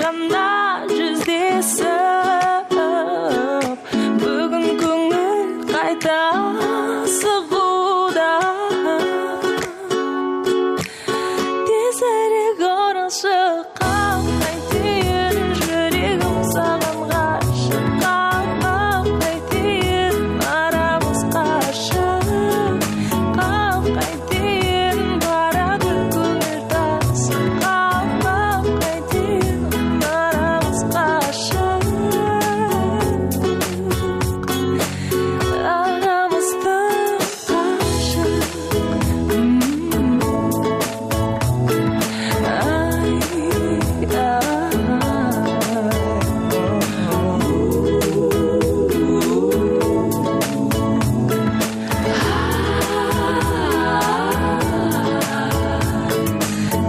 ғана жүздесіп бүгін көңіл қайта сығуда тезірек оралшы қайтейін жүрегім саған ғашық қайтейін арамыз қашық қайтейін барады көңіл тасып қайтейін арамыз қашық арамызды қашық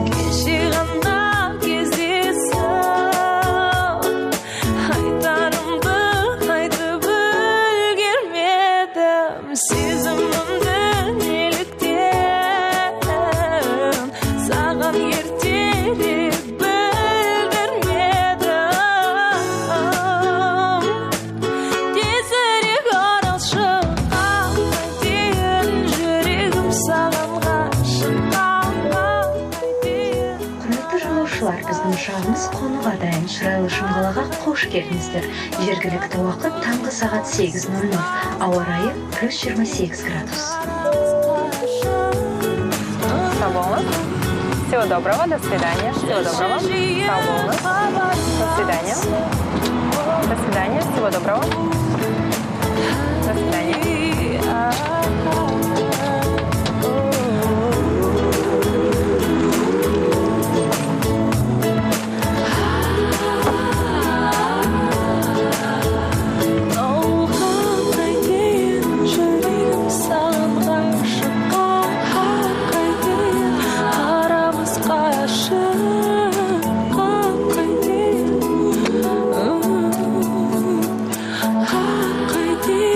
кеше ғана кездесіп айтарымды айтып үлгермедім сезімімді неліктен саған ертерек білдірмедім тезірек оралшы қайтейін жүрегім саған ғашық қайтейін. Құрметті жолаушылар, біздің ұшағымыз қонуға дайын. Шырайлы Шымқалаға қош келдіңіздер. Жергілікті уақыт таңғы сағат 8:00. Ауа райы +28 градус. Свободно. Всего доброго, до свидания. Всего доброго. Свободно. До свидания. До свидания. Всего доброго. До свидания. Қайтейін жүрегім саған ғашық қайтейін арамыз қашық қайтейін қайтейін.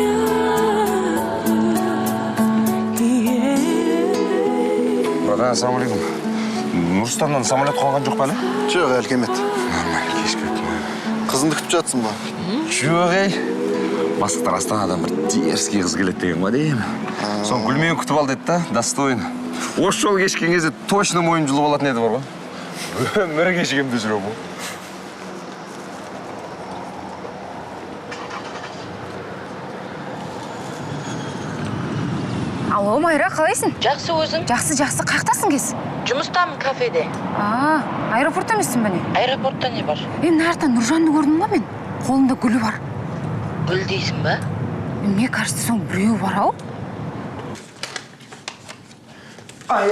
Брат, ассалаумалейкум. Нұрстаннан самолет қонған жоқ па әлі? Жоқ, әлі келмеді. Нормально, кеш кеттім. Қызыңды күтіп жатсың ба? Жоқ, ей. Бастықтар Астанадан бір дерзкий қыз келеді деген ба деймін. Соны гүлмен күтіп ал деді да, достойын. Осы жол кешкен кезде точно мойын жұлып алатын еді бар ба? Өмір кешігемді жүрем бұл. Алло, Майра, қалайсың? Жақсы өзің? Жақсы, қаяқтасың кез? Жұмыстамын кафеде. Аэропортта емессің бе не? Аэропортта не бар? Нарықтан Нұржанды көрдім ба мен? Қолында гүлі бар. Гүл дейсің ба? Мне кажется, соң біреу бар ау? Ай,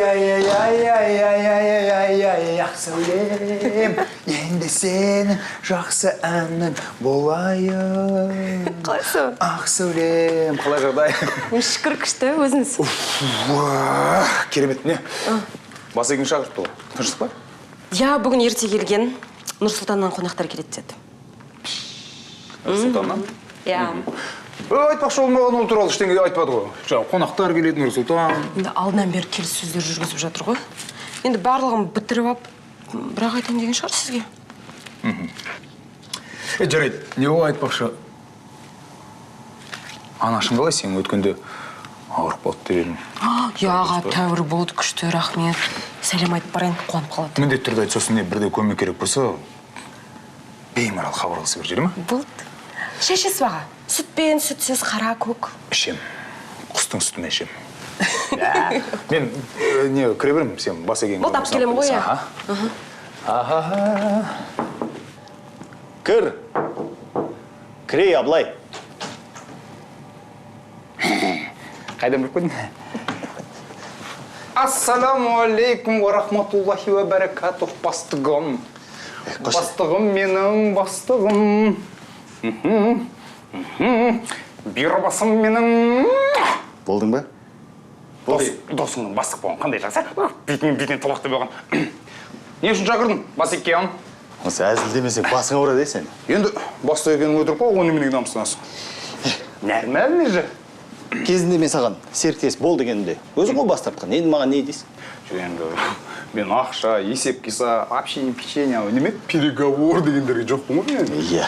Ақсәулем, енді сенің жақсы әнің болайын. Қалайсың? Ақсәулем, қалай жағдай? Шүкір күшті, өзіңіз. Керемет, не? Басекің шақыртты ғой, тыныштық па? Я бүгін ерте келген. Нұрсұлтаннан қонақтар келеді деді. Нұрсұлтаннан? Я. Айтпақшы болмаған ол туралы ештеңе айтпады ғой. Қонақтар келеді, Нұрсұлтан. Енді алдынан бері келіссөздер жүргізіп жатыр ғой. Енді барлығын бітіріп алып, бірақ айтайын деген шығар сізге. Жарайды, не ол айтпақшы? Анашың қалай сен өткенде ауырып болды деп едім. Яға, тәуір болды, күшті, рахмет. Сәлем айтып барайын, қуанып қалады. Міндетті түрде айтып, сосын бірде көмек керек болса, беймарал хабарласып жібер ме? Болды. Шешесі баға. Сүтпен, сүтсіз, қара, көк. Ішем. Құстың сүтімен ішем. Мен не кіре берем, сен бас еген. Болды, ап келем ғой, я. Кір. Кірей, Аблай. Қайдан біліп қойдың? Ассаламуалейкум ва рахматуллахи ва баракатух, бастығым. Бастығым менің бастығым. Бирбасым менің. Болдың ба? Досыңның бастық болған қандай жақсы? Бетінен толақты болған. Не үшін шақырдың? Басекке он? Осы әзіл демесек басыңа ұрады сен. Енді бастық екенін өтіріп қой, оны менің намыстанасың. Нормально же. Кезінде мен саған серіктес бол дегенде өзің ғой бас тартқан. Енді маған не дейсің? Енді Мен ақша, есеп киса, общение, печенье, неме переговор дегендерге жоқпын ғой мен. Иә.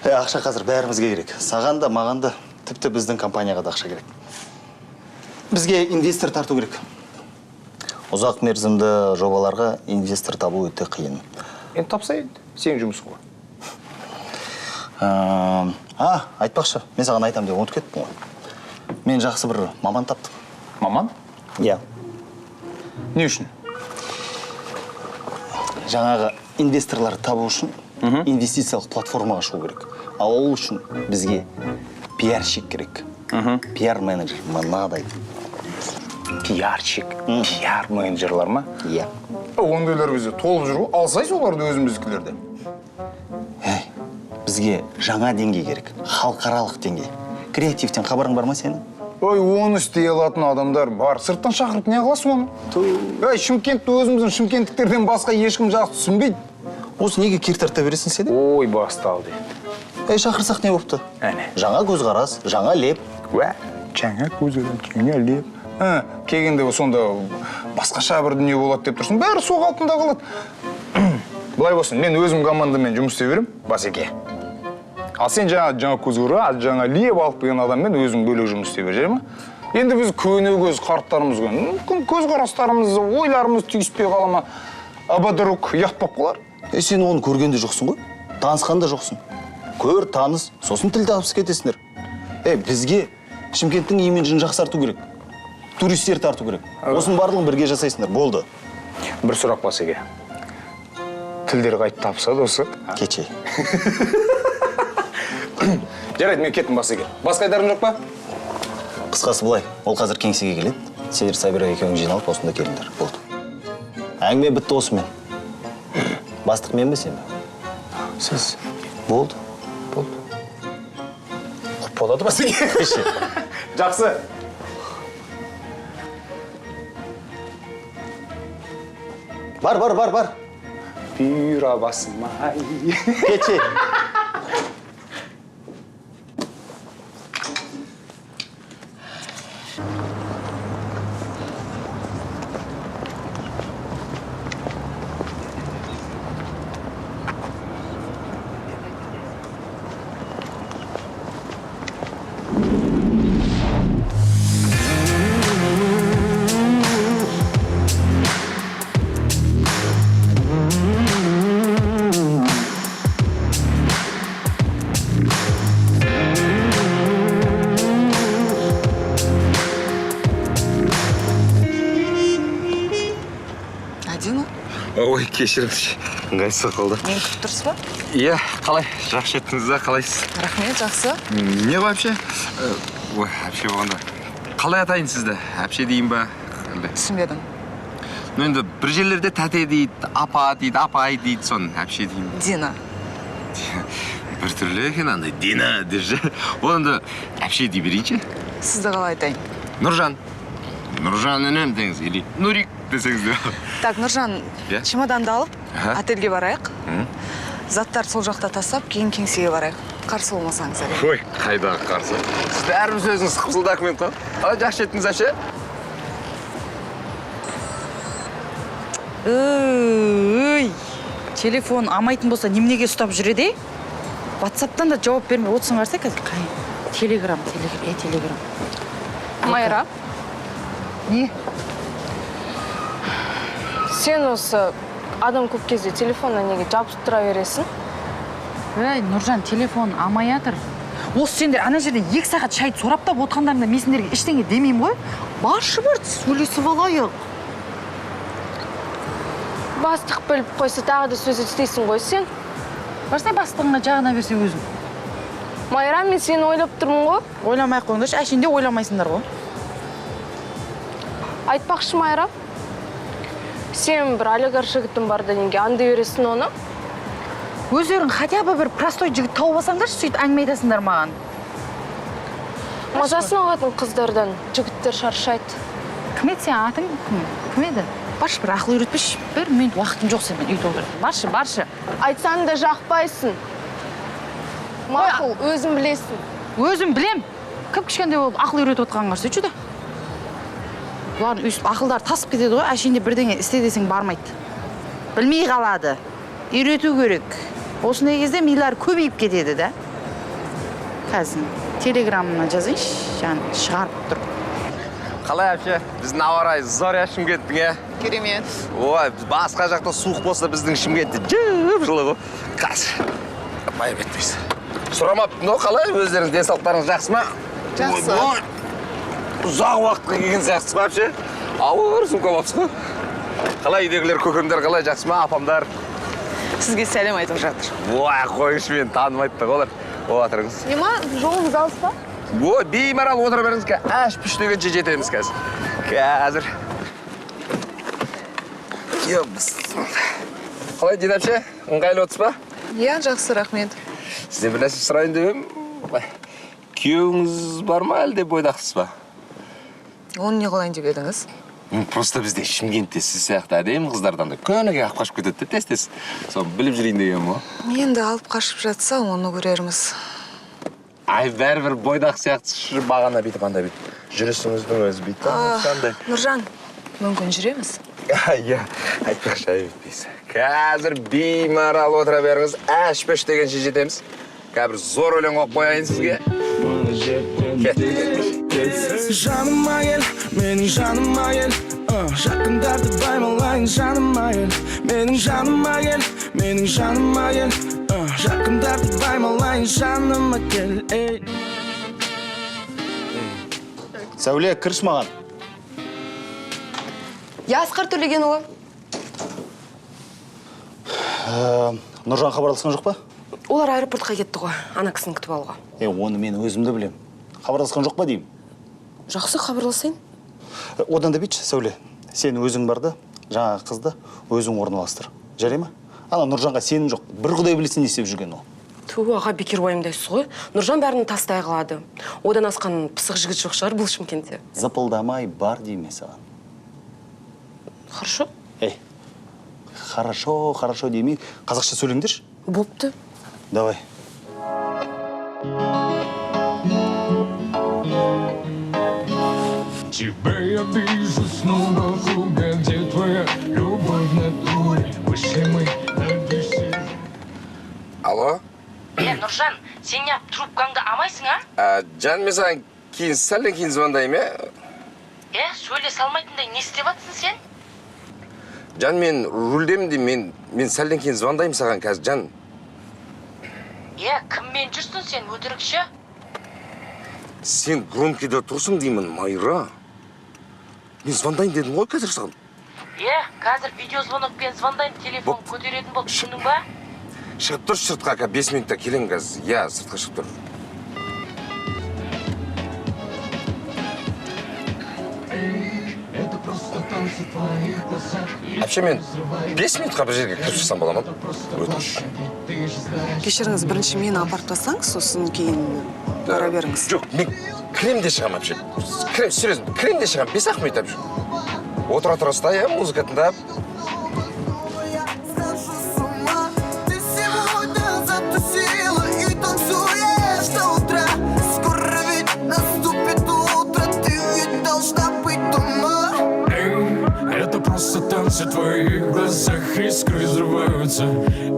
Ақша қазір бәрімізге керек. Саған да, маған да, тіпті біздің компанияға да ақша керек. Бізге инвестор тарту керек. Ұзақ мерзімді жобаларға инвестор табу өте қиын. Енді тапса енді, сенің жұмысың ғой. Айтпақшы, мен саған айтам деп ұмытып кеттім ғой. Мен жақсы бір маман таптым. Маман? Иә. Не үшін? Жаңағы инвесторларды табу үшін инвестициялық платформаға шығу керек. Ал ол үшін бізге пиарщик керек. Пиар менеджер, мынадай. Пиарщик, пиар менеджерлар ма? Иә. Ондайлар бізде толып жүр ғой. Алсай соларды өзіміздікілерді. Бізге жаңа деңгей керек. Халықаралық деңгей. Креативтен хабарың бар ма сенің? Ой, оны істей алатын адамдар бар. Сырттан шақырып не қыласың оны? Ой, Шымкентті өзіміздің шымкенттіктерден басқа ешкім жақсы түсінбейді. Осы неге кер тарта бересің сен? Ой, басталды. Шақырсақ не болыпты? Әне. Жаңа көзқарас, жаңа леп. Жаңа көзқарас, жаңа леп. Келгенде сонда басқаша бір дүние болады деп тұрсың. Бәрі сол қалпында қалады. Былай болсын, мен өзім командамен жұмыс істей берем, Басеке. Ал сен жаңа көзқарас, жаңа леп алып келген адаммен өзің бөлек жұмыс істей бер, жарай ма? Енді біз көз қарттарымыз мүмкін көзқарастарымыз, ойларымыз түйіспей қала ма? Абадырук ұят болып қалар. Сен оны көргенде жоқсың ғой? Танысқан да жоқсың. Көр, таныс, сосын тіл табыс кетесіңдер. Бізге Шымкенттің имиджін жақсарту керек. Туристер тарту керек. Осының барлығын бірге жасайсыңдар, болды. Бір сұрақ Басеке. Тілдер қайт табысады осы? Кечей. Жарайды, мен кеттім Басеке. Басқа айтарың жоқ па? Қысқасы былай, ол қазір кеңсеге келеді. Сендер Сабира екеуің жиналып осында келіңдер, болды. Әңгіме бітті осымен. Бастық мен бе сен бе? Сіз. Болды. Болады Басеке. Жақсы. Бар. Бұйра басымай. Кечей. Ой, кешіріңізші. Ыңғайсыз қалды. Мен күтіп тұрсыз ба? Иә, қалай? Жақсы жеттіңіз да, қалайсыз? Рахмет, жақсы. Не вообще? Ой, әпше болғанда. Қалай атайын сізді? Әпше дейін ба? Түсінбедім. Енді бір жерлерде тәте дейді, апа дейді, апай дейді, соны әпше дейін. Дина. Бір түрлі екен андай, Дина дежі. Ол енді әпше дей берейінші. Сізді қалай айтайын? Нұржан. Нұржан үнем деңіз, или Нурик десеңіз де. Так, Нұржан, Иә? чемоданды алып, отельге барайық. Мгм. Заттар сол жақта тастап, кейін кеңсеге барайық. Қарсы болмасаңыз әлі. Ой, қайдағы қарсы. Сіз бәріміз өзіңіз қызыл документ қой. Жақсы жеттіңіз әпше? Ой, телефон амайтын болса немнеге ұстап жүреді? WhatsApp-тан да жауап бермей отырсың қарсы қазір. Телеграм. Майра, Не? сен осы адам көп кезде телефонына неге жабысып тұра бересің? Ей, Нұржан, телефон амай атыр. Осы сендер ана жерде 2 сағат шайды сораптап отқандарында мен сендерге ештеңе демеймін ғой. Баршы бір сөйлесіп алайық. Бастық біліп қойса тағы да сөз істейсің ғой сен. Барсай бастығыңа жағына берсе өзің. Майра, мен сені ойлап тұрмын ғой. Ойламай қойыңдаршы, әшейінде ойламайсыңдар ғой. Айтпақшы, Майра, сен бір олигарх жігітің бар да неге аңдай бересің оны? Өздерің хотя бы бір простой жігіт тауып алсаңдаршы, сөйтіп әңгіме айтасыңдар маған. Мазасын алатын қыздардан жігіттер шаршайды. Кім еді сен атың? Кім еді? Баршы бір ақыл үйретпеші. Бір минут уақытым жоқ сен үйде отырсың. Баршы. Айтсаң да жақпайсың. Мақұл, өзің білесің. Өзім білем. Кім кішкентай болып ақыл үйретіп отқанға сөйтші де. бұлардың өйстіп ақылдары тасып кетеді ғой, әшейінде бірдеңе істе десең бармайды. Білмей қалады. Үйрету керек. Осындай кезде милар көбейіп кетеді да. Қазір телеграммына жазайыншы, жаңа шығарып тұр. Қалай әпше? Біздің ауа райы зор я Шымкенттің, е? Керемет. Ой, басқа жақта суық болса біздің Шымкентте жып-жылы ғой. Қазір. Байып етпейсіз. Сұрамаппын, но қалай? Өздеріңіз денсаулықтарыңыз жақсы ма? Жақсы. Ой, ұзақ уақытқа келген сияқтысыз ба әпше? Ауыр сумка болыпсыз ғой. Қалай үйдегілер, көкемдер қалай, жақсы ма, апамдар? Сізге сәлем айтып жатыр. Ой, қойыңызшы, мені танымайды да олар. Отырыңыз. Нема, жолыңыз алыс па? Ой, беймарал отыра беріңіз, әш-пүш дегенше жетеміз қазір. Қазір. Қалай дейді әпше? Ыңғайлы отырсыз ба? Иә, жақсы, рахмет. Сізден бір нәрсе сұрайын деп едім. Күйеуіңіз бар ма, әлде бойдақсыз ба? Оны не қылайын деп едіңіз? Просто бізде Шымкентте сіз сияқты әдемі қыздардан да көніге алып қашып кетеді тез-тез. Соны біліп жүрейін деген ғой. Енді алып қашып жатса, оны көрерміз. Ай, бәрібір бойдақ сияқты бағана бүйтіп, анда бүйтіп. Жүрісіңіздің өзі бүйтіп. Нұржан, мүмкін жүреміз? Иә, айтпақшы айтпейсіз. Қазір беймарал отыра беріңіз, әш-пеш дегенше жетеміз. Қазір зор өлең оқып қояйын сізге. Жаныма кел, менің жаныма кел, жақындарды баймалайын жаныма кел. Менің жаныма кел, менің жаныма кел, жақындарды баймалайын жаныма кел. Сәуле, кіріш маған. Я Асқар Төлегенұлы. Нұржан хабарласқан жоқ па? Олар аэропортқа кетті ғой, ана кісіні күтіп алуға. Оны мен өзімді білем. Хабарласқан жоқ па деймін? Жақсы, хабарласайын. Одан да бейтші, Сәуле. Сен өзің барды, жаңағы қызды өзің орналастыр. Жарай ма? Ана Нұржанға сенім жоқ. Бір құдай білсін не істеп жүрген ол. Аға, бекер уайымдайсыз ғой. Нұржан бәрін тастай қылады. Одан асқан пысық жігіт жоқ шығар бұл Шымкентте. Зыпылдамай бар дейме саған. Хорошо? Хорошо, хорошо демей. Қазақша сөйлеңдерші. Бопты. Давай. Тебя я вижу снова в круге, где твоя любовь на туре. Вышли мы на дыши. Алло? Нұржан, сен не трубкаңды амайсың, а? Жан, мен саған сәлден кейін звондаймын, Сөйле салмайтындай не істеп атсың сен? Жан, мен рульдемін деймін, мен сәлден кейін звондаймын саған қазір, Жан. Кіммен жүрсің сен, өтірікші? Сен громкиде тұрсың деймін, Майра. Мен звондайын дедім ғой қазір саған. Қазір видеозвонокпен звондайын, телефон көтеретін бол, түсіндің ба? Шығып тұр сыртқа, 5 минутта келем қазір. Сыртқа шығып тұр. Әпше, мен 5 минутқа бір жерге кіріп шықсам бола ма? Өтініш. Кешіріңіз, бірінші мені апарып тастаңыз, сосын кейін бара беріңіз. Жоқ, мен кіремде шығам, әпше. Серьезно, кіремде шығам, 5-ақ минут, әпше. Отыра тұрастай, музыка тыңдап. Просто танцы в твоих глазах, искры взрываются.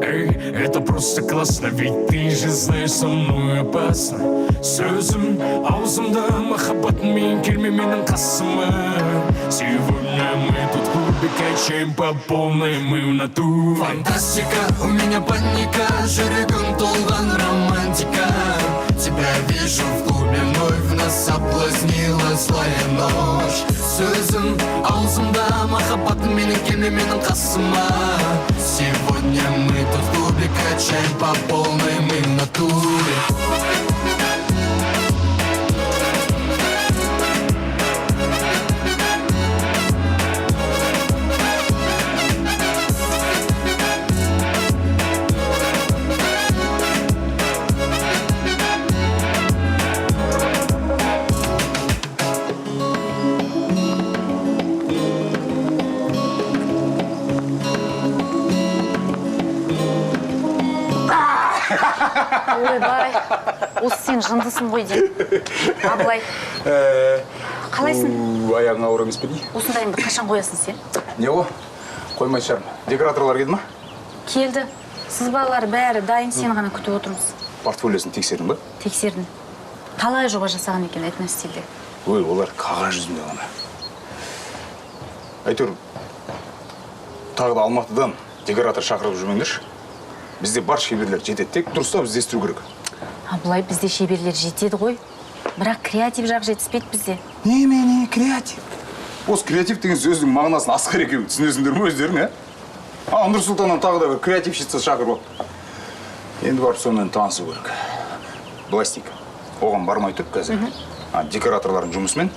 Это просто классно, ведь ты же знаешь, со мной опасно. Сөзім аузымда, махаббатмен келме менің қасыма. Сегодня мы тут в клубе качаем по полной, мы в натуре. Фантастика, у меня паника, жүрегім толған романтика. Тебя вижу в клубе, вновь нас соблазнила злая ночь. Сөзім аузымда, махаббатмен келме менің қасыма. Сегодня мы тут в клубе качаем по полной, мы в натуре. Ойбай. осы сен жындысың ғой деймін. Абылай, қалайсың? Аяғың ауыр емес пе дей? Осындайыңды қашан қоясың сен? Не ғой? Қоймай шығармын. Декораторлар келді ма? Келді. Сызбалар бәрі дайын, сені ғана күтіп отырмыз. Портфолиосын тексердің ба? Тексердім. Қалай жоба жасаған екен этностильде? Ой, олар қағаз жүзінде ғана. Әйтеуір, тағы да Алматыдан декоратор шақырып жүрмеңдерші. Бізде бар шеберлер жетеді, тек дұрыстап іздестіру керек. Абылай, бізде шеберлер жетеді ғой. Бірақ креатив жақ жетіспейді бізде. Немене креатив? Осы креатив деген сөздің мағынасын асқар екеуі түсінесіңдер ме өздерің, ә? Нұрсұлтаннан тағы да бір креативщица шақырып алып. Енді барып сонымен танысу керек. Былай істейік. Оған бармай тұрып қазір. Декораторлардың жұмысымен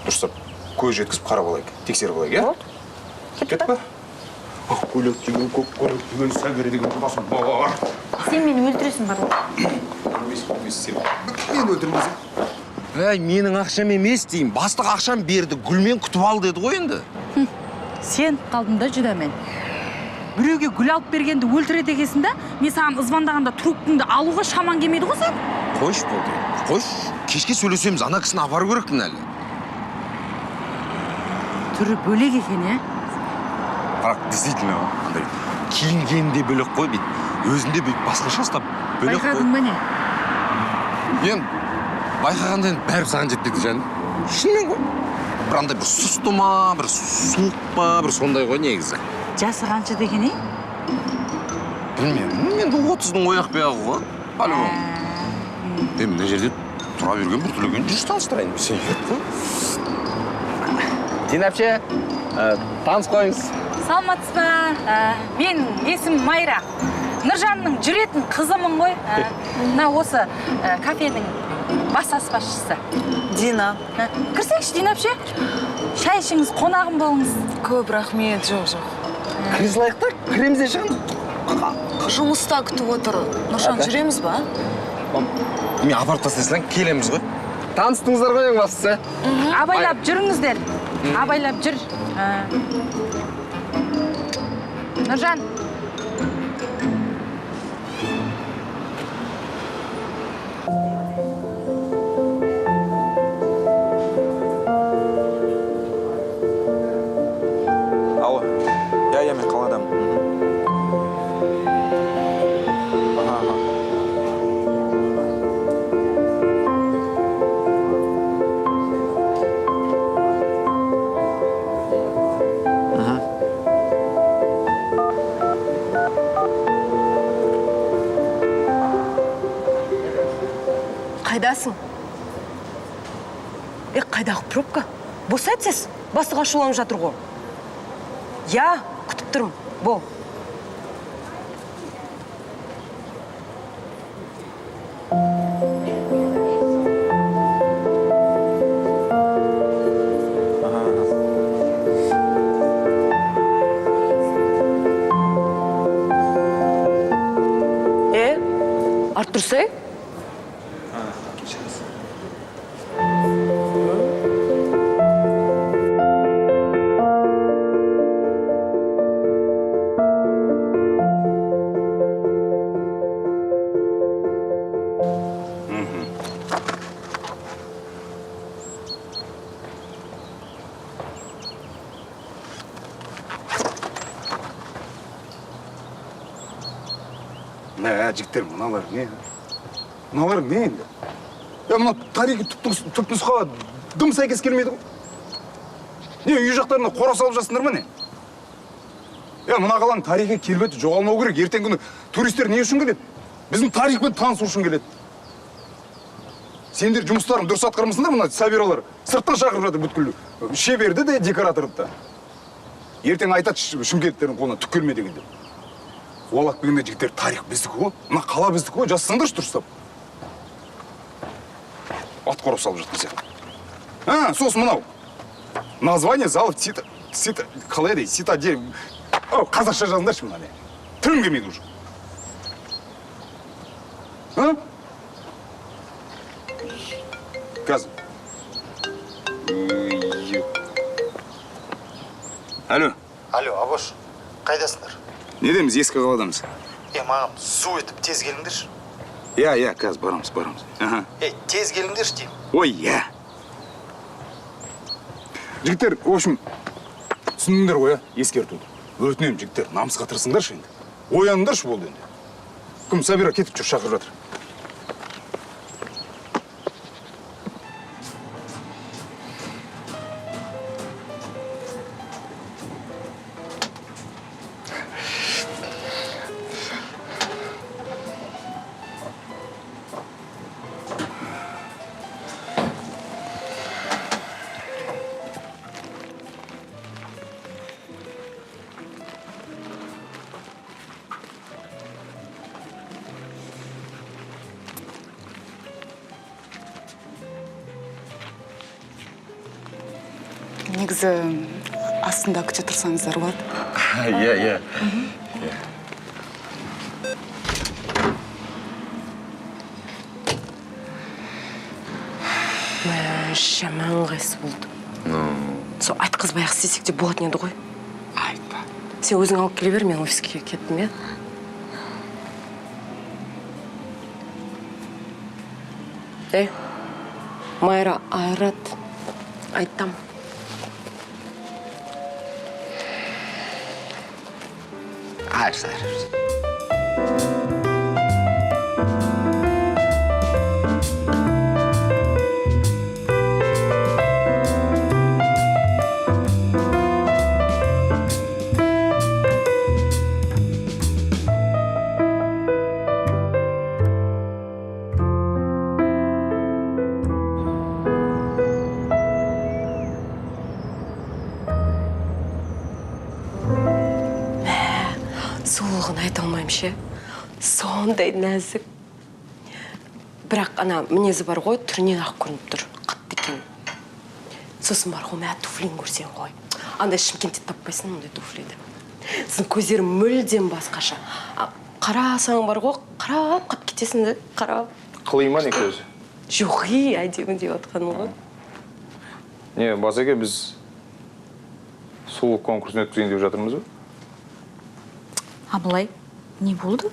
дұрыстап көз жеткізіп қарап алайық. Тексеріп алайық, иә? Кет па? Көйлек деген, көк көйлек деген, сәгері деген басым бар. Сен мені өлтіресің барлық. Мен өлтірмесем. Менің ақшам емес деймін. Бастық ақшам берді, гүлмен күтіп ал деді ғой енді. Сен қалдыңда жүдамен. Біреуге гүл алып бергенді өлтіреді екесін да, мен саған звондағанда трубкаңды алуға шаман келмейді ғой сен? Қойш болды. Қойш, кешке сөйлесеміз, ана кісіні апару керекпін әлі. Түрі бөлек екен, е? Бірақ действительно, андай киінгенде бөлек қой дейді. Өзінде басқаша ұстап бөлек қой. Байқадың ба не? Мен байқағанда енді бәрі саған жетпейді жаным. Шынымен ғой. Бір андай бір сұсты ма, бір суық па, бір сондай ғой негізі. Жасы қанша деген, е? Білмеймін, енді 30-ның ояқ бияғы ғой. По-любому. Мына жерде тұра берген бір түлеген жүріс таныстырайын. Сен кет қой. Динапше, таныс қойыңыз. Саламатсыз ба? Мен есім Майра. Нұржанның жүретін қызымын ғой. Мына осы кафенің бас аспазшысы. Дина. Кірсеңші, Динапше. Шай ішіңіз, қонағым болыңыз. Көп рахмет, жоқ. Кіре салайық та, кіреміз де шығын. Жұмыста күтіп отыр. Нұржан, жүреміз ба? Мен апарып тастайсың, келеміз ғой. Таныстыңыздар ғой ең бастысы. Абайлап жүріңіздер. Абайлап жүр. Нұржан. Алло. Я мен қаладамын. Қайдасың? Қайдағы пробка? Босайтсыз, бастық ашуланып жатыр ғой. Я, күтіп тұрмын, бол. Артурсай? Жігіттер, мыналар не? Мыналар не енді? Мына тарихи түпнұсқаға дым сәйкес келмейді ғой. Не, үй жақтарына қора салып жасындар ма не? Мына қаланың тарихи келбеті жоғалмау керек. Ертең күні туристер не үшін келеді? Біздің тарихпен танысу үшін келеді. Сендер жұмыстарын дұрыс атқармысыңдар, мына сабиралар сырттан шақырып жатыр бүткіл шеберді де, декораторды да. Ертең айтады шымкенттердің қолына түк келме дегенде. Олақ бігінде жігіттер тарих біздікі ғой. Мына қала біздікі ғой, жасысыңдаршы дұрыстап. Ат қорап салып жатқан сияқты. Сосын мынау. Название залов қалай дейді, цитадель. Қазақша жазыңдаршы мына не. Түрім келмейді уже. Қазір. Алло. Алло, Абош, қайдасыңдар? Не дейміз, ескі қаладамыз? Маған су етіп тез келіңдерші. Иә, қазір барамыз. Аха. Тез келіңдерші деймін. Ой, иә. Жігіттер, в общем, түсіндіңдер ғой, ескертуді. Өтінемін, жігіттер, намысқа тырысыңдаршы енді. Ояныңдаршы болды енді. Кім, Сабира кетіп жүр, шақырып жатыр. Негізі астында күте тұрсаңыздар болады. Иә. Жаман қайсы болды. Сол айтқызбай-ақ істесек те болатын еді ғой. Айтпа. Сен өзің алып келе бер, мен офиске кеттім, иә? Майра айрат. Айттам. Айырса. Сұлулығын айта алмаймын ше. Сондай нәзік. Бірақ ана мінезі бар ғой, түрінен ақ көрініп тұр. Қатты екен. Сосын бар ғой, мә туфлин көрсең ғой. Андай Шымкентте таппайсың ондай туфлиді. Сіздің көздерің мүлдем басқаша. Қарасаң бар ғой, қарап қап кетесің де, қарап. Қылыйма не көзі? Жоқ, әдемі деп отқаным ғой. Не, Басеке, біз сұлулық конкурсын өткізейін деп жатырмыз ба? Абылай, не болды?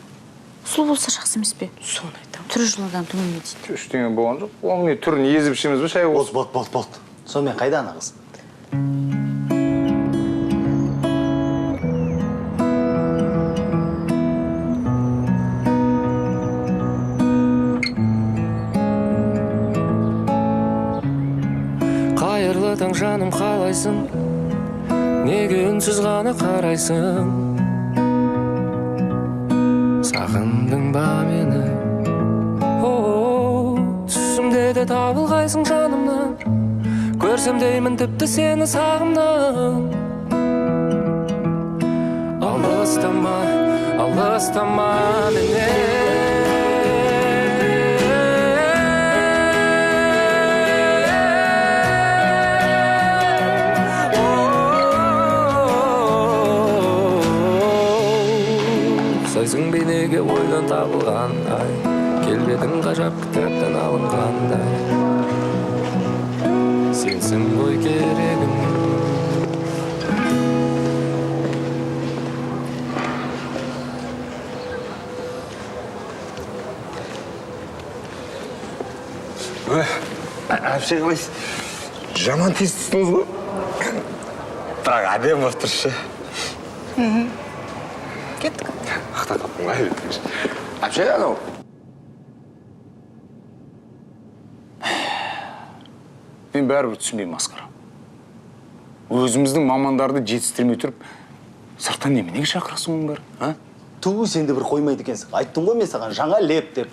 Сұлу болса жақсы емес пе? Соны айтам. Түрі жыладан түңілме дейді. Ештеңе болған жоқ. Оның не түрін езіп ішеміз бе, шай болсын? Болды. Сонымен қайда ана қыз? Қайырлы таң жаным қалайсың? Неге үнсіз ғана қарайсың? Сағындың ба мені? Түсімде де табылғайсың жанымнан. Көрсем деймін тіпті сені сағымнан. Алыстама менен. Сөзің бейнеге ойдан табылғандай, келбедің ғажап кітаптан алынғандай. Сенсің ғой керегім. Әпше қалайсыз? Жаман тез тұстыңыз ғой. Бірақ әдем болып тұршы. Кеттік. Ақтан қаптың ғай өткенші. Әпше анау. Мен бәрібір түсінбеймін, Асқар. Өзіміздің мамандарды жетістірмей тұрып, сырттан неменеге шақырасың оның бәрі? Сенде бір қоймайды екенсің. Айттым ғой мен саған жаңа леп деп.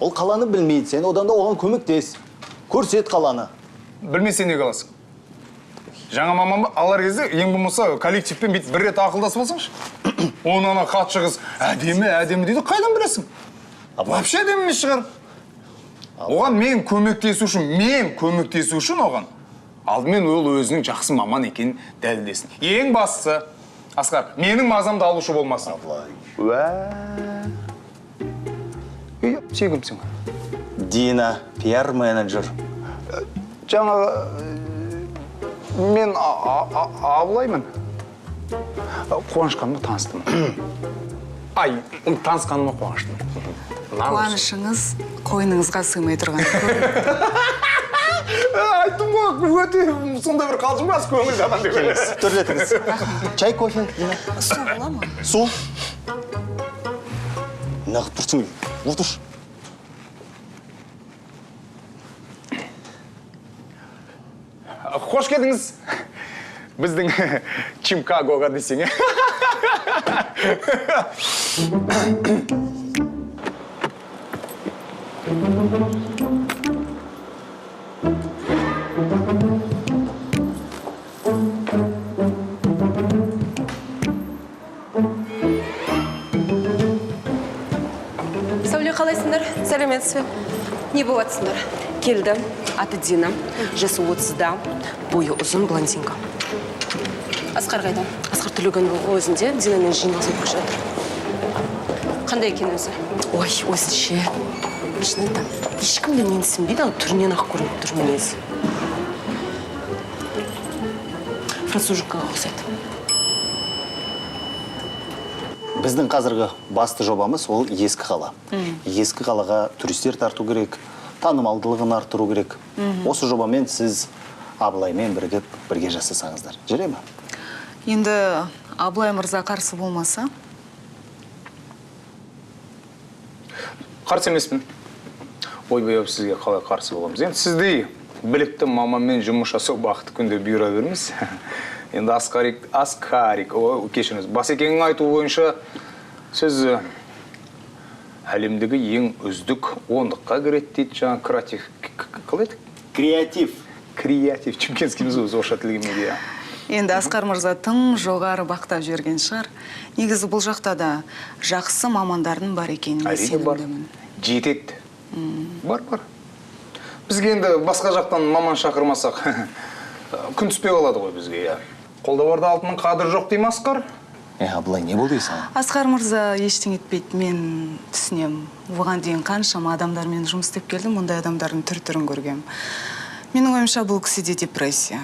Ол қаланы білмейді, сен одан да оған көмектес. Көрсет қаланы. Білмесен неге аласың? Жаңа маман алар кезде ең болмаса коллективпен бүйтіп бір рет ақылдасып алсаңшы. Оны ана хатшы қыз әдемі дейді, қайдан білесің? Вообще әдемі емес шығар. Оған мен көмектесу үшін оған. Алдымен ол өзінің жақсы маман екенін дәлелдесін. Ең бастысы, Асқар, менің мазамды алушы болмасын. Сен кімсің? Дина, пиар-менеджер. Жаңа мен Абылаймын. Қуанышқаныма таныстым. Танысқаныма қуаныштым. қуанышыңыз қойныңызға сыймай тұрған. Айттым ғой, өте сондай бір қалжыңбас көңіл жаман деп ойлайсыз. Төрлетіңіз. Чай, кофе, Дина? Су бола ма? Су? Неғып тұрсың? Отырш. Қош келдіңіз. Біздің Чикагоға десең. Сәуле, қалайсыңдар? Сәлеметсіз бе? Не болатсыңдар? Келдім. Аты Дина. Жасы 30-да. Бойы ұзын блондинка. Асқар қайда? Асқар Төлеген өзінде Динамен жиналыс өтіп жатыр. Қандай екен өзі? Ой, өзінше. Шынында, ешкім де мені түсінбейді, ал түрінен ақ көрініп тұр мінезі. Француженкаға ұқсайды. Біздің қазіргі басты жобамыз ол ескі қала. Ескі қалаға туристер тарту керек, танымалдылығын арттыру керек. Осы жобамен сіз Абылаймен бірге жасасаңыздар. Жүре ме? Енді Абылай мырза қарсы болмаса? Қарсы емеспін. Ойбай сізге қалай қарсы боламыз. Енді сіздей білікті маманмен жұмыс жасау бақытты күнде бұйыра берміз. Енді Асқарик, кешіріңіз, Басекеңнің айтуы бойынша сіз әлемдегі ең үздік ондыққа кіреді дейді, жаңа креатив. Чемкенскийіміз өзі орысша тілге медиа. Енді Асқар мырза тым жоғары бақтап жүрген шығар. Негізі бұл жақта да жақсы мамандардың бар екеніне сенімдімін. Жетеді. Бар. Бізге енді басқа жақтан маман шақырмасақ, күн түспей қалады ғой бізге. Қолда барда алтынның қадірі жоқ дейм, Асқар? Абылай, не болды дейсің? Асқар мырза ештеңе етпейді, мен түсінем. Оған дейін қаншама адамдармен жұмыс істеп келдім, мұндай адамдардың түр-түрін көргем. Менің ойымша бұл кісіде депрессия.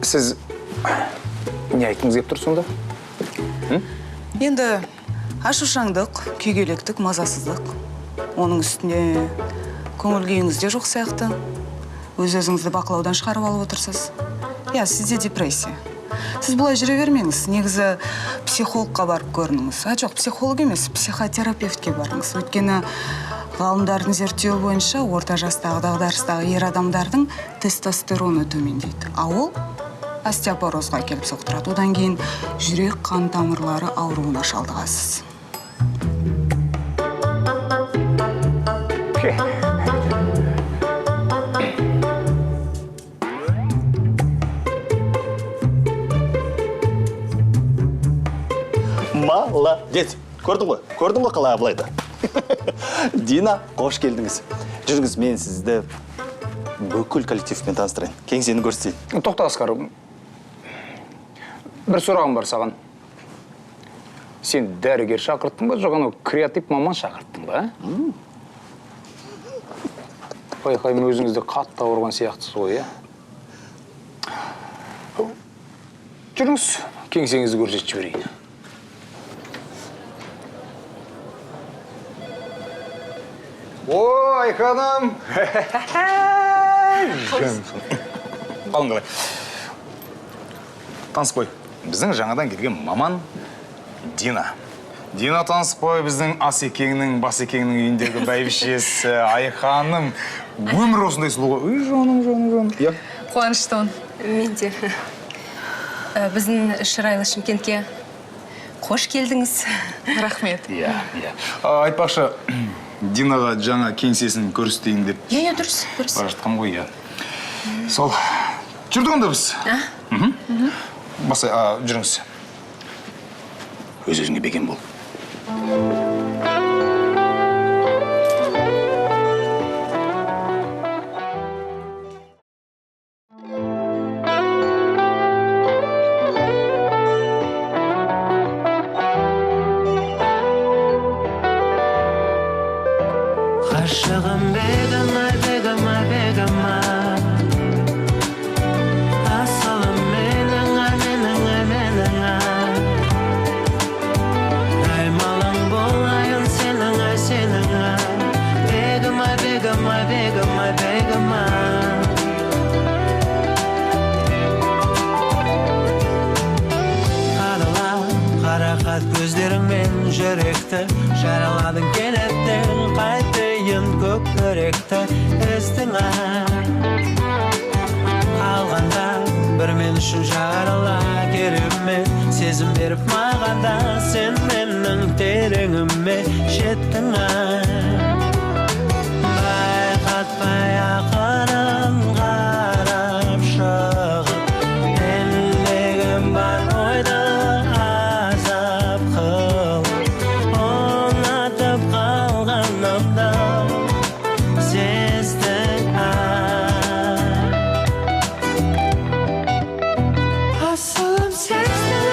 Сіз не айтқыңыз келіп тұр сонда? Енді ашушаңдық, күйгелектік, мазасыздық. Оның үстіне көңіл күйіңізде жоқ сияқты. Өз-өзіңізді бақылаудан шығарып алып отырсыз. Я, сізде депрессия. Сіз бұлай жүре бермеңіз. Негізі психологқа барып көрініңіз. Жоқ, психолог емес, психотерапевтке барыңыз. Өйткені ғалымдардың зерттеуі бойынша орта жастағы дағдарыстағы ер адамдардың тестостероны төмендейді. А ол остеопорозға келіп соқтырады. Одан кейін жүрек қан тамырлары ауруына шалдығасыз. Молодец! Көрдің ғой қалай Абылайды? Дина, қош келдіңіз. Жүріңіз, мен сізді бүкіл коллективпен таныстырайын. Кеңсені көрсетейін. Тоқта, Асқар. Бір сұрағым бар саған. Сен дәрігер шақырттың ба, жоқ анау креатив маман шақырттың ба? Байқаймын, өзіңізді қатты ауырған сияқтысыз ғой, е? Жүріңіз, кеңсеңізді көрсетіп жіберейін. Ой, ханым! Қалың қалай. Танысып қой. Біздің жаңадан келген маман Дина. Дина танысып қой, біздің Асекеңнің, Басекеңнің үйіндегі бәйбішесі Айханым. Өмір осындай сұлу ғой. Үй, жоным. Қуаныштымын. Мен де. Біздің шырайлы Шымкентке қош келдіңіз. Рахмет. Айтпақшы, Динаға жаңа кеңсесін көрсетейін деп. Дұрыс. Бара жатқам ғой, Сол, жүрді онда біз? Басай, жүріңіз. Өз-өзіңе бекем бол. Ғашығым бегама асылым менің аймалың Қымбат көздеріңмен жүректі жараладың кенеттен қайтейін көкіректі іздіңа қалғанда бір мен үшін жарала кереме сезім беріп мағанда сен менің тереңіме жеттің байқатпай ақырын қарап шығып ендігім бар ойды азап қылып ұнатып қалғанымды сездің асылым сездің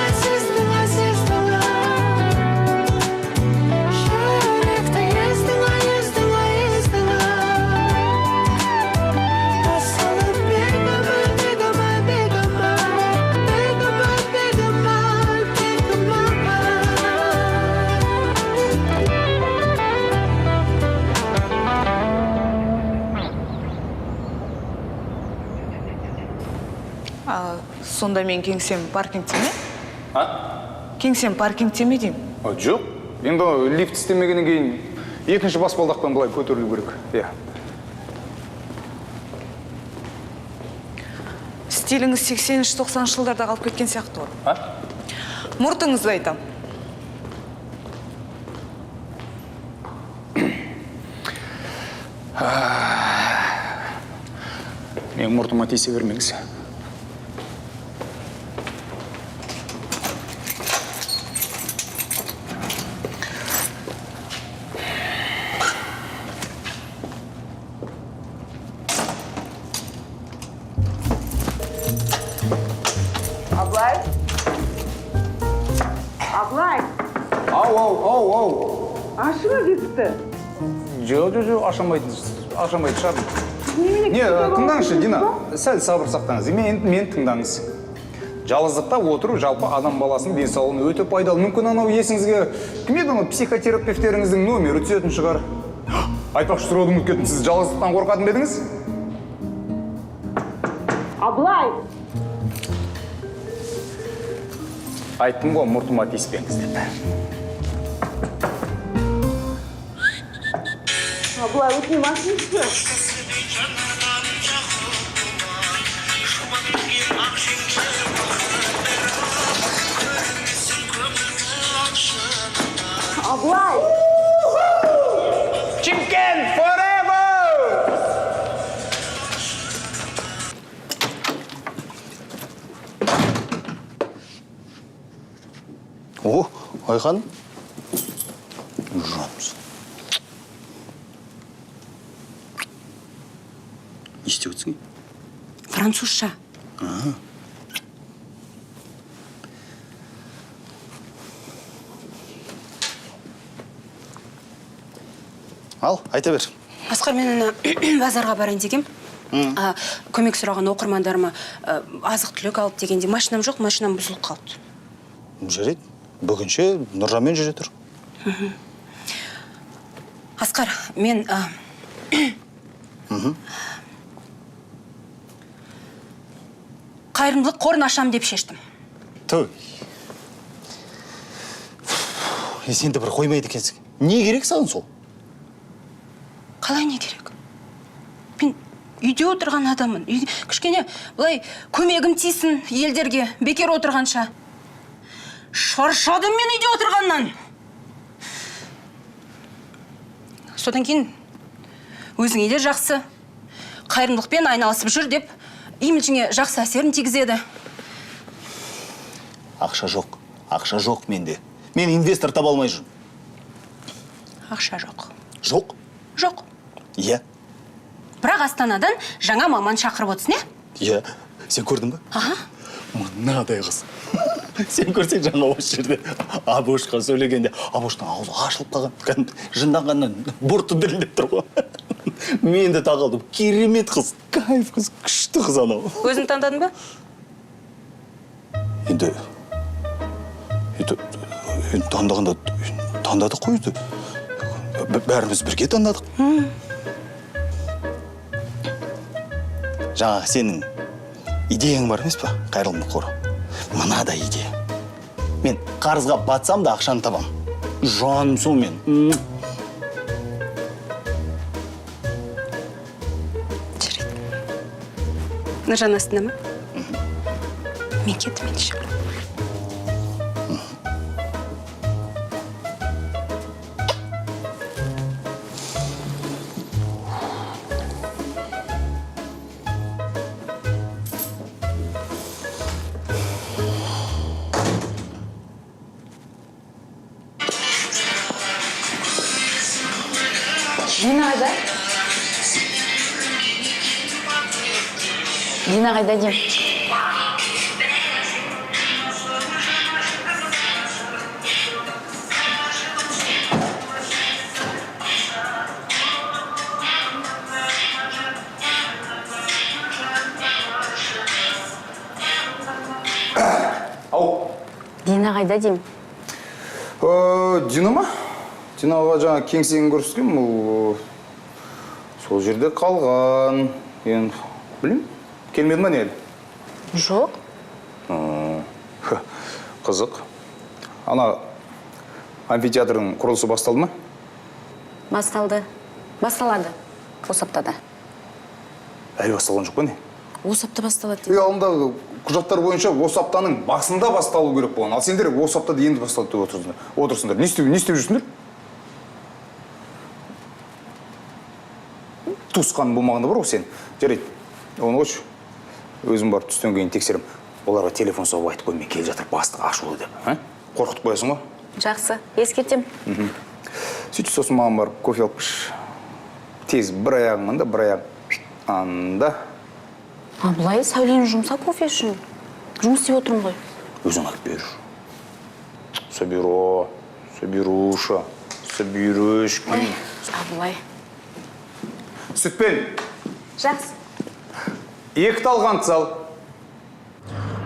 жүректі ездің асылым сонда мен кеңсем паркингте ме? Кеңсем паркингте ме деймін? Жоқ. Енді лифт істемегеннен кейін екінші баспалдақтан былай көтерілу керек. Иә. Стиліңіз 80-90 жылдарда қалып кеткен сияқты ғой. Мұртыңызды айтам. Мен мұртыма тисе бермеңіз. Аблай, Ау. ашыңа кетіпті. Жоқ, ашамайды шығармын. Не, тыңдаңызшы, Дина, сәл сабыр сақтаңыз. Мен тыңдаңыз. Жалғыздықта отыру жалпы адам баласының денсаулығына өте пайдалы. Мүмкін анау есіңізге кім еді психотерапевтеріңіздің номері түсетін шығар. Айтпақшы сұрауды ұмытып кеттім, сіз жалғыздықтан қорқатын ба едіңіз? Аблай! Айттым ғой, мұртыма тиіспеңіз деп. Аблай, өтінемасыңызшы? Аблай! Чимкен forever! О, Айхан. Ужамыз. Не істеп өтсің? Французша. Ал, айта бер. Асқар, мен базарға барайын дегем. Көмек сұраған оқырмандарыма азық түлік алып дегенде машинам жоқ, машинам бұзылып қалды. Жүреді. Бүгінше Нұржанмен жүре тұр. Асқар, мен қайырымдылық қорын ашам деп шештім. Той. Сен де бір қоймайды екенсің. Не керек саған сол? Қалай не керек? Мен үйде отырған адамын. Кішкене бұлай көмегім тисін елдерге бекер отырғанша. Шаршадым мен үйде отырғаннан. Содан кейін өзіңе де жақсы қайырымдылықпен айналысып жүр деп имиджіңе жақсы әсерін тигізеді. Ақша жоқ менде. Мен инвестор таба алмай жүрмін. Ақша жоқ. Жоқ? Жоқ. Иә. Бірақ Астанадан жаңа маман шақырып отырсың, не? Иә. Сен көрдің бе? Аха. Мынадай қыз. Сен көрсең жаңа осы жерде Абошқа сөйлегенде, Абоштың аузы ашылып қалған. Жынданғаннан бұрты дірілдеп тұр ғой. Мен де тағалдым. Керемет қыз, кайф қыз, күшті қыз анау. Өзің таңдадың ба? Енді таңдадық қой. Бәріміз бірге таңдадық. Жаңа сенің идеяң бар емес па? Қайырымдылық қоры. Мынадай идея. Мен қарызға батсам да ақшаны табам. Жаным сол мен. Жарайды. Нұржан астында ма? Мен кетіп ендеше. Дина қайда? Дина қайда деймін? Ау. Дина қайда деймін? Дина ма? Динаға жаңа кеңсеңін көрсеткен, ол сол жерде қалған. Енді, білем, келмеді ма не әлі? Жоқ. Қызық. Ана амфитеатрдың құрылысы басталды ма? Басталды. Басталады. Осы аптада. Әлі басталған жоқ па не? Осы апта басталады. Алдымдағы құжаттар бойынша осы аптаның басында басталу керек болған. Ал сендер осы аптада енді басталды деп отырсыңдар. Не істеп жүрсіңдер? Туысқан болмағанда бар ғой сен. Жарайды. Оны қойшы. Өзім барып түстен кейін тексерем. Оларға телефон соғып айтып қой, мен келе жатыр, бастық ашулы деп. Қорқытып қоясың ба? Жақсы, ескертем. Сөйтіп сосын маған барып кофе алып кеш. Тез бір аяғың анда, бір аяғың анда. Былай сәулені жұмса кофе үшін. Жұмыс істеп отырмын ғой. Өзің алып бер. Соберуша. Соберушки. Былай. Сүтпен. Жақсы. 2 талғант сал.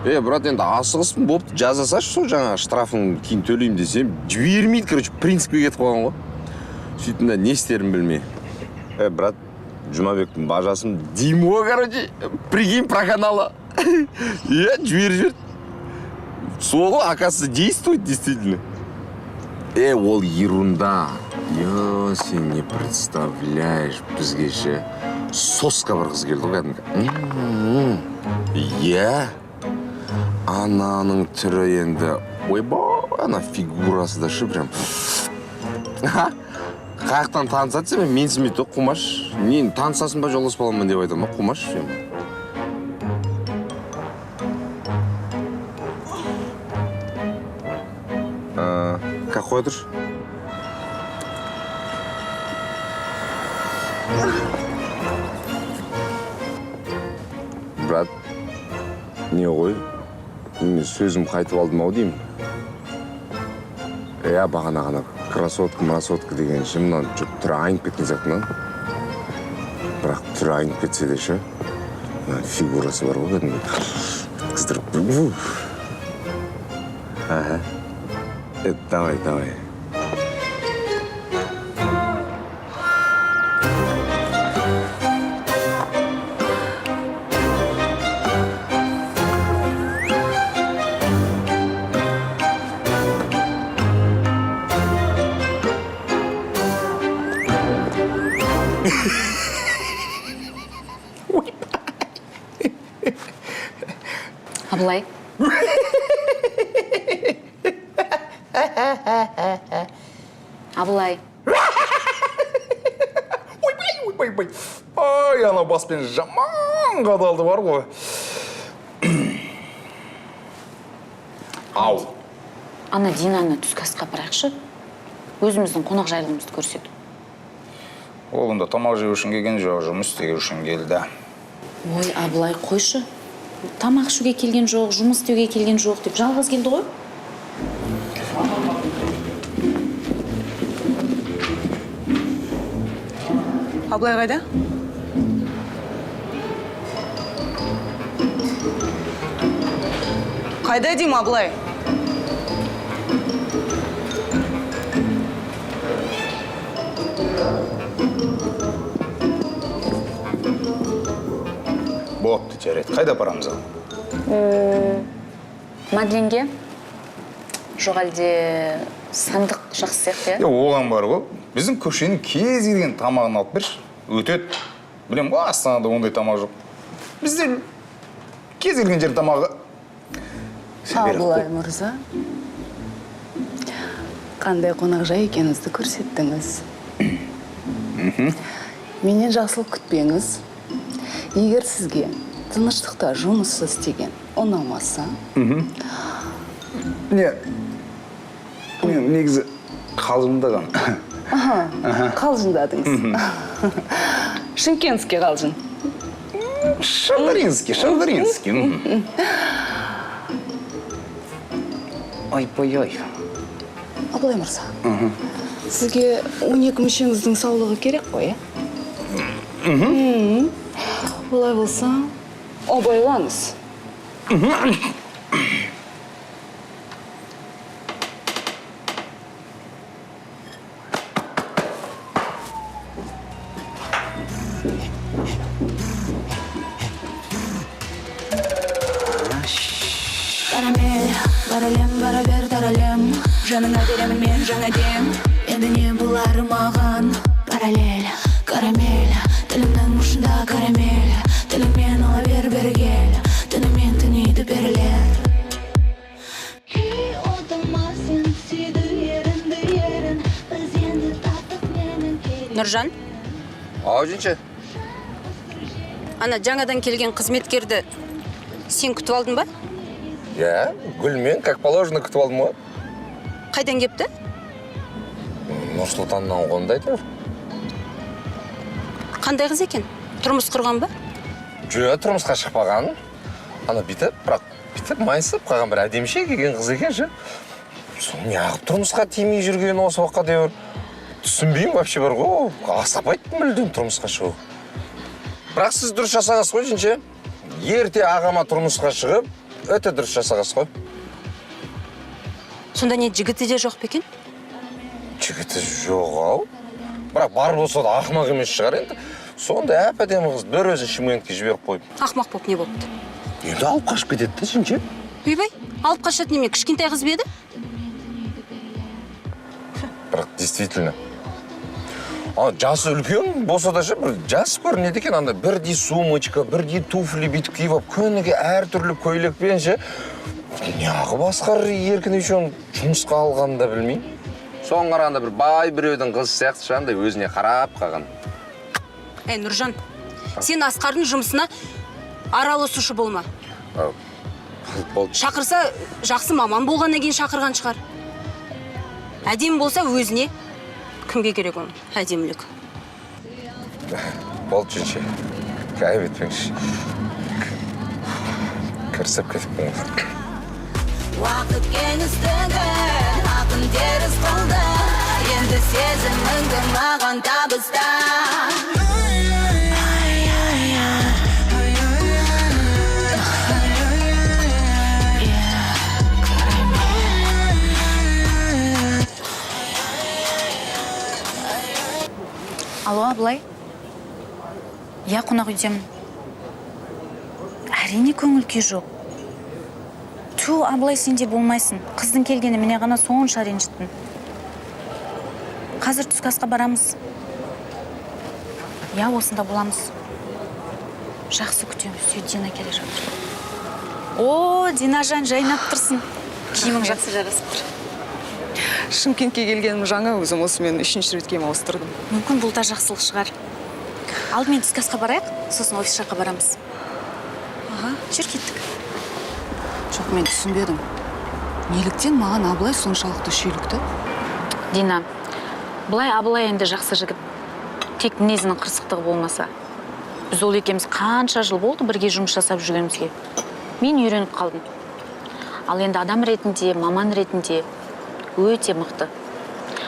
Брат, енді асығыспын бопты, жазасашы сол жаңа штрафын кейін төлеймін десем, жібермейді, короче, принципке кетіп қойған ғой. Сөйтінде не істерін білмей. Брат, Жұмабектің бажасын Димо, короче, прикинь, проканала. Жіберіп. Сол, оказывается, действует действительно. Ол ерунда. Сен не представляешь, бізге ше соска бір қыз келді ғой кәдімгі. Ананың түрі енді, ойбай, ана фигурасы да шы прям. Қаяқтан танысады сен, менсімейді қумаш. Нен танысасын ба, жолдас боламын деп айтам, қумаш. Как ходишь? Брат, не ғой? Мен сөзім қайтып алдым ау деймін. Бағана красотка деген ше, мынан түрі айнып кеткен заттынан. Бірақ түрі айнып кетсе де ше, фигурасы бар ғой кәдімгі. Қыздырып. Давай. Абылай. Абылай. Ойбай. Ай, ана баспен жаман қадалды бар ғой. Ау. Ана Динаны түскі асқа апарайықшы. Өзіміздің қонақ жайлылығымызды көрсету. Ол онда тамақ жеу үшін келген жоқ, жұмыс істеу үшін келді. Ой, Абылай, қойшы. Тамақ ішуге келген жоқ, жұмыс істеуге келген жоқ деп жалғыз келді ғой. Абылай қайда? Қайда деймін, Абылай? Болыпты, жарайды. Қайда апарамыз? Мадленге. жоқ әлде сандық жақсы сияқты Е, оған бар ғой. Біздің көшенің кез келген тамағын алып берші. Өтеді. Білем ғой, Астанада ондай тамақ жоқ. Бізде кез келген жер тамағы. Абылай мырза, қандай қонақжай екеніңізді көрсеттіңіз. Менен жақсылық күтпеңіз. Егер сізге тыныштықта жұмыс істеген ұнамаса, Не? Мен негізі қалжыңдаған. қалжыңдадыңыз. Шымкентский қалжың. Шандаринский. Ой-ой-ой. Абылай мырза, сізге 12 мүшеңіздің саулығы керек қой, Олай болса, абайлаңыз. Карамель, баралем, бара бер таралем. Жаныңа беремін мен жаңа дем. Енді не болар маған? Параллель, карамель, тілімнің ұшында карамель. Тіліңмен ала бер кел, түнімен түнейді берілер. Нұржан, Ау, жинше. ана жаңадан келген қызметкерді сен күтіп алдың ба? Я, гүлмен, как положено, күтіп алдым ғой. Қайдан кепті? Нұрсұлтаннан қонды айтыр. Қандай қыз екен? Тұрмыс құрған ба? Жö, тұрмысқа шықпаған. Ана бүйтіп, бірақ бүйтіп майысып қалған бір әдемше келген қыз екен ше. Соны неғып тұрмысқа тимей жүрген осы уақытқа дейін түсінбеймін вообще бар ғой. Астапайды мүлдем тұрмысқа шығу. Бірақ сіз дұрыс жасағасыз ғой жинше. Ерте ағама тұрмысқа шығып, өте дұрыс жасағасыз ғой. Сонда не жігіті де жоқ па екен? Жігіті жоқ ау. Бірақ бар болса да ақымақ емес шығар енді. Сонда әп-әдемі қыз бір өзін Шымкентке жіберіп қойып. Ақымақ болып не болыпты? Енді алып қашып кетеді де жинше. Ойбай, алып қашатын неме кішкентай қыз ба еді? Бірақ действительно. Жасы үлкен болса да ше, бір жас көрінеді екен, анда бірдей сумочка, бірдей туфли бүйтіп киіп алып, күніге әртүрлі көйлекпен ше. Неғып басқар еркін үшін жұмысқа алғанын да білмеймін. Соған қарағанда бір бай біреудің қыз сияқты шандай өзіне қарап қалған. Нұржан, сен Асқардың жұмысына араласушы болма. Шақырса, жақсы маман болғаннан кейін шақырған шығар. Әдемі болса өзіне, кімге керек оның әдемілік? Болды жинше, қайып етпеңші. Кірісіп кетіп болыңыз. Уақыт кеңістігін ақын теріс қылды. Енді сезіміңді маған табыста. Алло, Абылай? Я қонақ үйдемін. Әрине көңіл күй жоқ. Ту, Абылай, сенде болмайсың. Қыздың келгені міне ғана сонша ренжіттің. Қазір түскі асқа барамыз. Я, осында боламыз. Жақсы күтеміз. Сөй, Дина келе жатыр. О, Динажан, жайнап тұрсың. Киімің жақсы жарасып тұр. Шымкентке келгенім жаңа, өзім осымен 3-ші рет киім ауыстырдым. Мүмкін бұл да жақсылық шығар. Алдымен түскі асқа барайық, сосын офис жаққа барамыз. Жүр кеттік. Жоқ, мен түсінбедім. Неліктен маған Абылай соншалықты шүйлікті? Дина, бұлай Абылай енді жақсы жігіт. Тек мінезінің қырсықтығы болмаса. Біз ол екеміз қанша жыл болды бірге жұмыс жасап жүргенімізге. Мен үйреніп қалдым. Ал енді адам ретінде, маман ретінде өте мықты.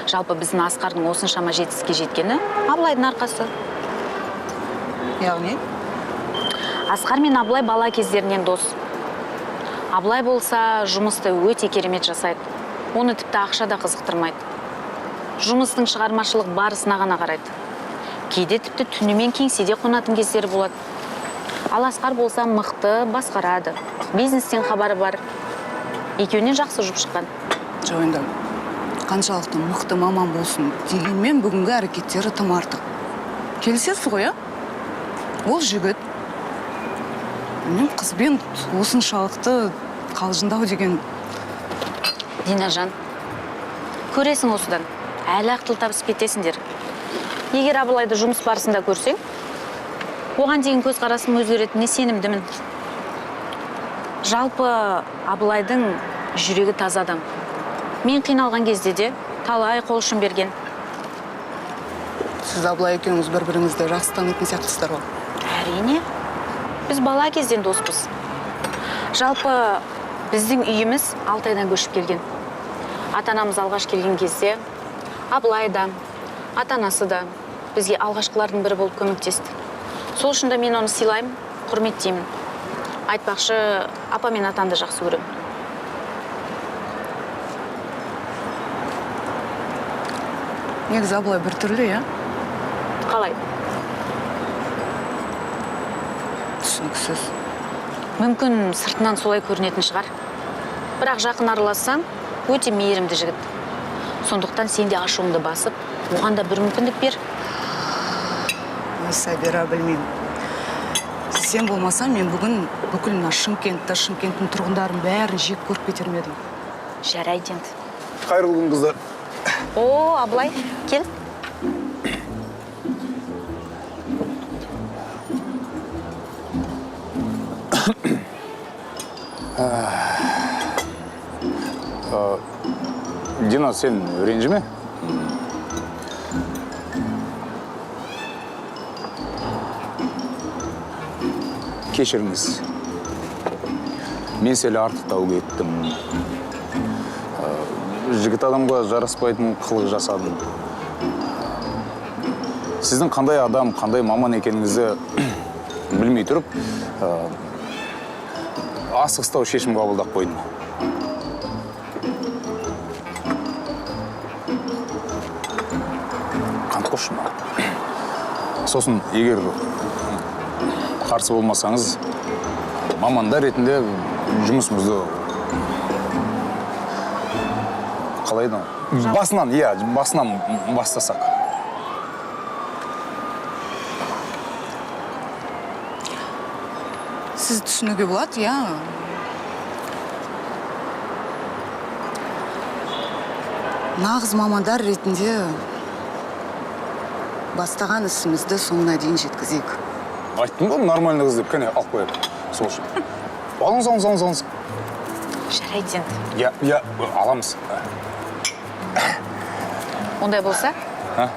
Жалпы біздің Асқардың осыншама жетістікке жеткені Абылайдың арқасы. Яғни? Асқар мен Абылай бала кездерінен дос. Абылай болса жұмысты өте керемет жасайды. Оны тіпті ақша да қызықтырмайды. Жұмыстың шығармашылық барысына ғана қарайды. Кейде тіпті түнімен кеңседе қонатын кездері болады. Ал Асқар болса мықты, басқарады. Бизнестен хабары бар. Екеуінен жақсы жұп шыққан. Жоқ енді қаншалықты мықты маман болсын дегенмен бүгінгі әрекеттері тым артық. Келісесіз ғой, Ол жігіт. Мен қызбен осыншалықты қалжыңдау деген... Динажан, көресің осыдан. Әлі ақ тіл табысып кетесіңдер. Егер Абылайды жұмыс барысында көрсең, оған деген көзқарасым өзгеретініне сенімдімін. Жалпы Абылайдың жүрегі таза адам. Мен қиналған кезде де талай қол ұшын берген. Сіз Абылай екеуіңіз бір-біріңізді жақсы танитын сияқтысыздар ғой. Әрине. Біз бала кезден доспыз. Жалпы біздің үйіміз Алтайдан көшіп келген. Ата-анамыз алғаш келген кезде Абылай да, ата-анасы да бізге алғашқылардың бірі болып көмектесті. Сол үшін де мен оны сыйлаймын, құрметтеймін. Айтпақшы, апа мен атанды жақсы көремін. Негізі Абылай бір түрлі, Қалай? Түсініксіз. Мүмкін сыртынан солай көрінетін шығар. Бірақ жақын аралассаң, өте мейірімді жігіт. Сондықтан сен де ашуыңды басып, оған да бір мүмкіндік бер. Сабира, білмеймін. Сен болмасам, мен бүгін бүкіл Шымкентті, Шымкенттің тұрғындарын бәрін жек көріп кетер ме едім. Жарайды енді. Қайырлы күн, қыздар. О, Абылай, кел. Дина, сен ренжіме? Кешіріңіз. Мен сәл артықтау кеттім. Жігіт адамға жараспайтын қылық жасадым. Сіздің қандай адам, қандай маман екеніңізді білмей тұрып, асығыстау шешім қабылдап қойдым. Қант қошы ма? Сосын, егер қарсы болмасаңыз, мамандар ретінде жұмысымызды қалайды? Басынан бастасақ. Сіз түсінуге болады, Нағыз мамандар ретінде бастаған ісімізді соңына дейін жеткізейік. Айттым ғой, нормальный қыз деп, кәне, алып қояды. Сол үшін. Алыңыз. Жарайды енді. Аламыз. Ондай болса,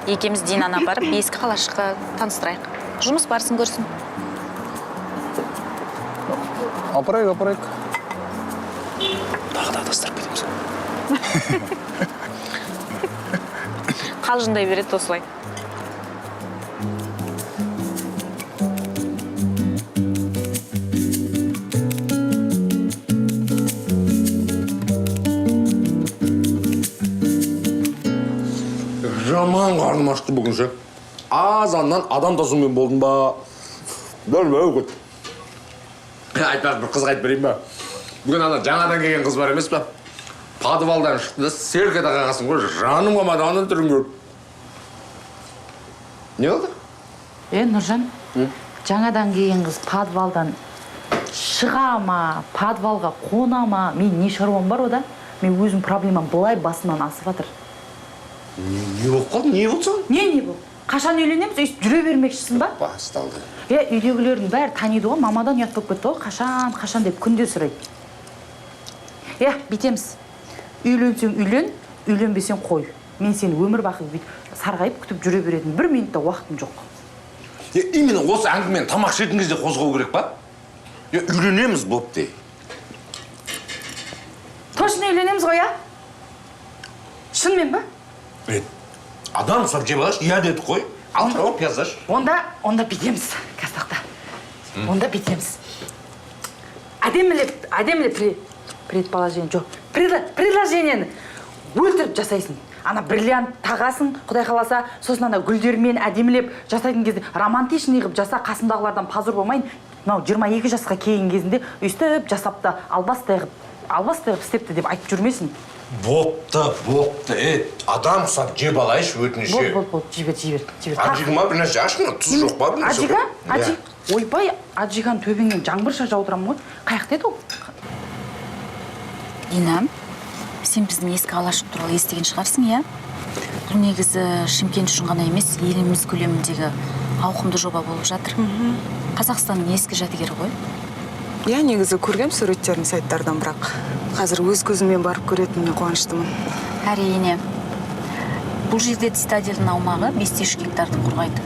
екеміз Динаны апарып, ескі қалашыққа таныстырайық. Жұмыс барысын көрсін. Апарайық. Тағы да адастырып кетеміз. Қалжыңдай береді осылай. Жаман қарным ашты бүгінше. Азаннан адам тасумен болдым ба? Бөлмеу күт. Айтпақ бір қызға айтып берейін ба? Бүгін ана жаңадан келген қыз бар емес па? Подвалдан шықты да селк ете қағасын ғой, жаным қалмады анын түрін көріп. Не oldu? Нұржан, жаңадан келген қыз подвалдан шыға ма, подвалға қона ма, мен не шаруам бар ода? Мен өзім проблемам былай басымнан асып жатыр. Не болып қалды? Не болды саған? Не болды? Қашан үйленеміз? Өйстіп жүре бермекшісің ба? Басталды. Үйдегілердің бәрі таниды ғой, мамадан ұят болып кетті ғой, қашан деп күнде сұрайды. Бітеміз. Үйленсең үйлен, үйленбесең қой. Мен сені өмір бақи сарғайып күтіп жүре беретін 1 минутта уақытым жоқ. Именно осы әңгімені тамақ ішетін кезде қозғау керек па? Үйленеміз бопты. Точно үйленеміз ғой, Шынымен ба? Адам сұрап жеп алаш, деді қой. Ал тауып пиязаш. Онда бітеміз, Қазтақта. Онда бітеміз. Әдемілі предположение жоқ. Предложениені өлтіріп жасайсың. Ана бриллиант тағасын, Құдай қаласа, сосын ана гүлдермен әдемілеп жасайтын кезде романтичный қып жаса, қасымдағылардан пазыр болмайын. 22 жасқа келген кезінде өйстіп жасапты, албастай қып албастай қылып істепті деп айтып жүрмесін. Бопты. Адам құсап жеп алайшы өтініші. Бол, жібер. Аджиға ма бір нәрсе ашқына, тұз жоқ па бір нәрсе? Аджиға? Ойбай, аджиған төбеңнен жаңбырша жаудырамын ғой. Қаяқта еді ол? Инам, сен біздің ескі алашық туралы естіген шығарсың, иә? Бұл негізі Шымкент үшін ғана емес, еліміз көлеміндегі ауқымды жоба болып жатыр. Қазақстанның ескі жәдігері ғой. Иә, негізі көргем суреттерін сайттардан, бірақ қазір өз көзіммен барып көретініне қуаныштымын. Әрине. Бұл жерде цитадельдің аумағы 5-3 гектарды құрғайды.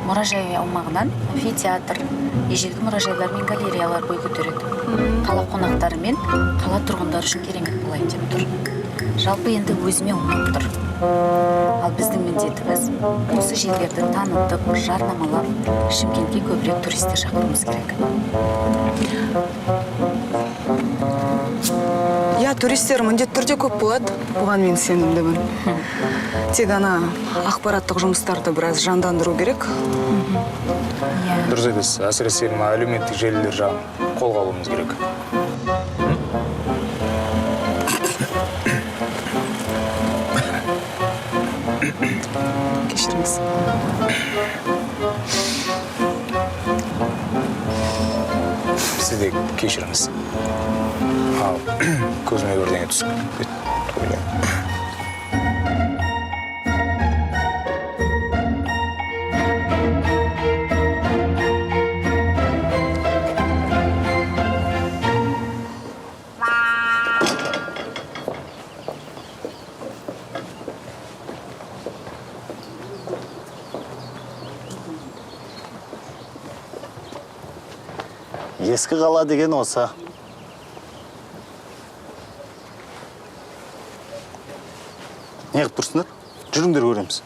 Мұражай аумағынан амфитеатр, ежелгі мұражайлар мен галереялар бой көтереді. Қала қонақтары мен қала тұрғындары үшін керемет болайын деп тұр. Жалпы енді өзіме ұнап тұр. Ал біздің міндетіміз осы жерлерді танытып, жарнамалап, Шымкентке көбірек туристер шақыруымыз керек. Иә, туристер міндетті түрде көп болады. Бұған мен сенімдімін. Тек ана ақпараттық жұмыстарды біраз жандандыру керек. Дұрыс айтасыз. Әсіресе мына әлеуметтік желілер жағын қолға алуымыз керек. Кешіріңіз. Сіз де кешіріңіз. Ал көзіме бірдеңе түсіп ойлаймын. Ескі қала деген осы. Не қып тұрсыңдар? Жүріңдер көреміз.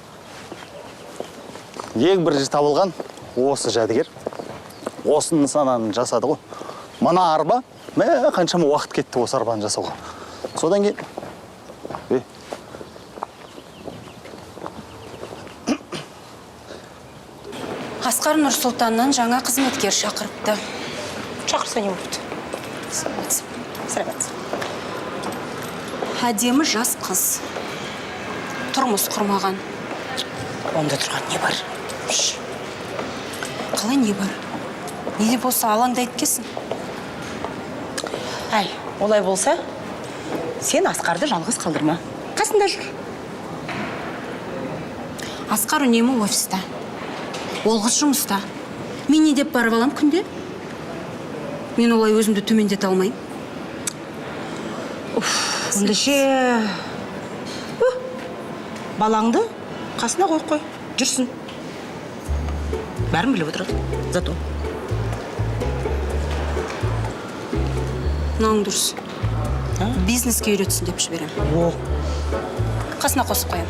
Ең бірінші табылған осы жәдігер. Осы нысананы жасады ғой. Мына арба, қаншама уақыт кетті осы арбаны жасауға. Содан кейін... Асқар Нұрсұлтаннан жаңа қызметкер шақырыпты. Шақырса не болды? Сәлеметсіз. Әдемі жас қыз. Тұрмыс құрмаған. Онда тұрған не бар? Қалай не бар? Не де болса алаңдайды кесін. Әй, олай болса, сен Асқарды жалғыз қалдырма. Қасында жүр. Асқар үнемі офиста. Ол қыз жұмыста. Мен не деп барып алам күнде? Мен олай өзімді төмендете алмайым. Ендеше... Балаңды қасына қой, жүрсін. Бәрін біліп отырады, зато. Мынауың дұрыс. Бизнеске үйретсін деп жіберем. Қасына қосып қоям.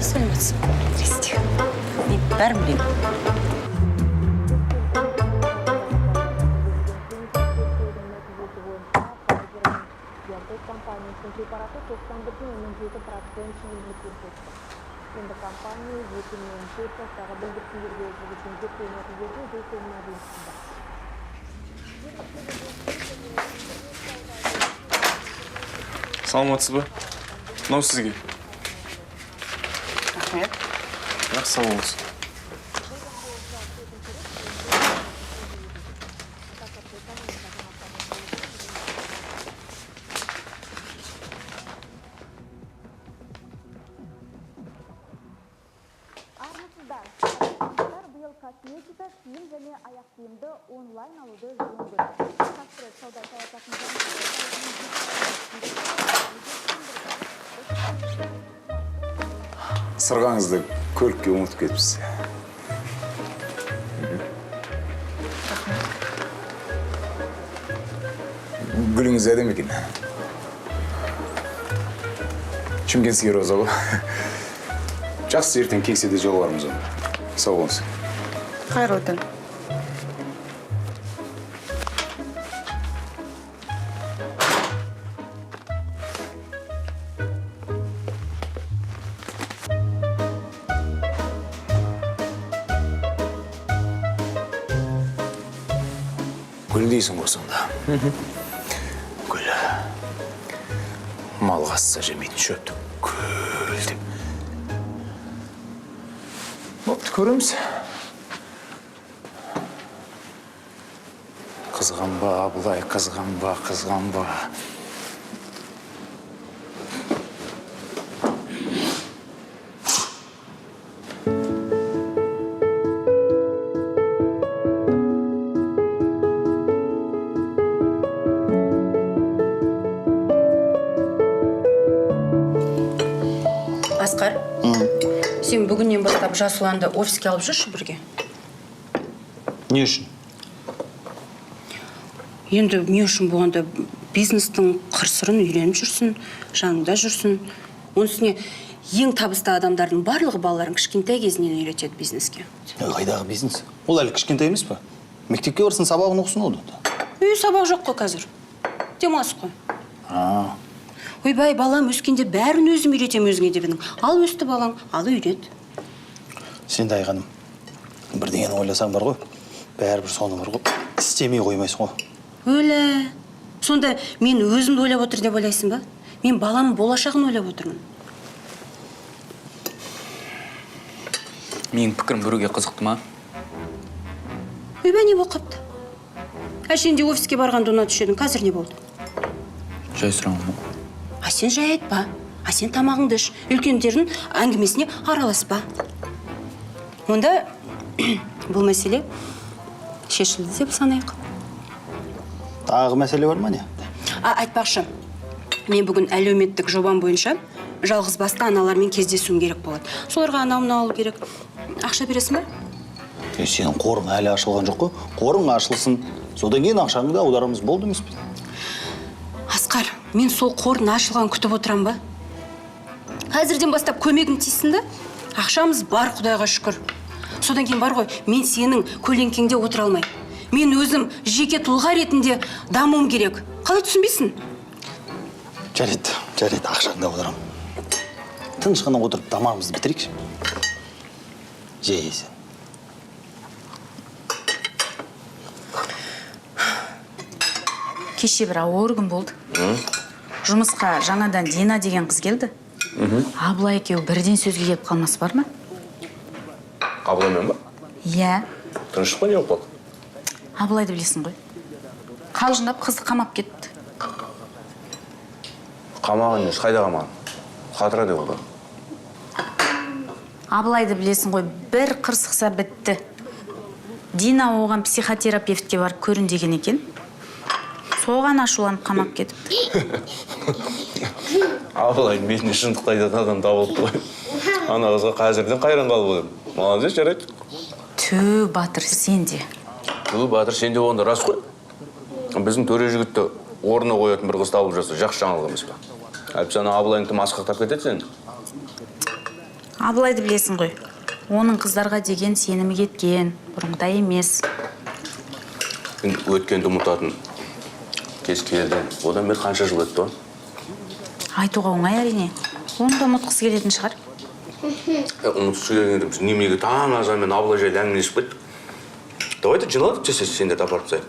Сәлеметсіз. Здрасте. Мен бәрін білемін. Саламатсыз ба? Мынау сізге. Рахмет. Жақсы сау болыңыз. Биыл косметика, киім және аяқ киімді онлайн алуды жөнді. Қазір сауда саясатында Сырғаңызды көлікке ұмытып кетіпсіз. Гүліңіз әдемі екен. Шымкентский роза ғой. Жақсы, ертең кекседе жолығармыз оны. Сау болыңыз. Қайырлы түн. Гүл дейсің ғой сонда. Гүл. Мал қазса жемейтін шөптің гүл деп. Бопты, көреміз. Қызғанба, Абылай, қызғанба, қызғанба. Асқар, сен бүгіннен бастап Жасұланды офиске алып жүрші бірге. Не үшін? Енді не үшін болғанда бизнестің қыр-сырын үйреніп жүрсін, жаныңда жүрсін. Оның үстіне ең табысты адамдардың барлығы балаларын кішкентай кезінен үйретеді бизнеске. Қайдағы бизнес? Ол әлі кішкентай емес пе? Мектепке барсын, сабағын оқысын оды. Сабақ жоқ қой қазір. Демалыс қой. Ойбай, балам өскенде бәрін өзім үйретем өзіңе деп едің. Ал өсті балаң, ал үйрет. Сен де айғаным, бірдеңені ойласаң бар ғой, бәрібір соны бар ғой, істемей қоймайсың ғой. Өлі. Сонда мен өзімді ойлап отыр деп ойлайсың ба? Мен баламның болашағын ойлап отырмын. Менің пікірім біруге қызықты ма? Ойбай, не болып қапты? Әшенде офиске барғанды ұнатып едің, қазір не болды? Жай сұрағым. Сен жай айтпа. Сен тамағыңды іш, үлкендердің әңгімесіне араласпа. Онда бұл мәселе шешілді деп санайық. Тағы мәселе бар ма не? Айтпақшы, мен бүгін әлеуметтік жобам бойынша жалғыз басты аналармен кездесуім керек болады. Соларға анауын алу керек. Ақша бересің ба? Сенің қорың әлі ашылған жоқ қой. Қорың ашылсын, содан кейін ақшаңды аударамыз, болды емес пе? Асқар, мен сол қорын ашылған күтіп отырам ба? Қазірден бастап көмегім тисін да? Ақшамыз бар, Құдайға шүкір. Содан кейін бар ғой, мен сенің көлеңкеңде отыра алмай. Мен өзім жеке тұлға ретінде дамуым керек. Қалай түсінбейсің? Жарайды, ақшаңды аударам. Тыныш қана отырып тамағымызды бітірейікші. Жей сен. Кеше бір ауыр күн болды. Жұмысқа жаңадан Дина деген қыз келді. Абылай екеуі бірден сөзге келіп қалмасы бар ма? Абылаймен ба? Иә. Тыныштық па не болып қалды? Абылайды білесің ғой. Қалжыңдап қызды қамап кетті. Қамаған емес, қайда қамаған? Қатыра деп олар. Абылайды білесің ғой, бір қырсықса бітті. Дина оған психотерапевтке барып көрін деген екен. Соған ашуланып қамап кетіпті. Абылайдың бетіне шындықты айтатын адам табылыпты ғой. Ана қызға қазірден қайран қалып отыр. Молодец, жарайды. Түү, Батыр, сен де. Түү, Батыр, сен де онда рас қой. Біздің төре жігітті орнына қоятын бір қыз табылып жатса, жақсы жаңалық емес пе? Әлбісі ана Абылайың тым асқақтап кетеді сен. Абылайды білесің ғой. Оның қыздарға деген сенімі кеткен, бұрынғыдай емес. Өткенді ұмытатын кез келді. Одан бері қанша жыл өтті ғой? Айтуға оңай әрине. Оны да ұмытқысы келетін шығар. Ұмытқысы келгенде біз немеге таң азанмен Абылай жайлы әңгімелесіп кеттік. Давайте жиналып жесесіз, сендерді апарып тастайық.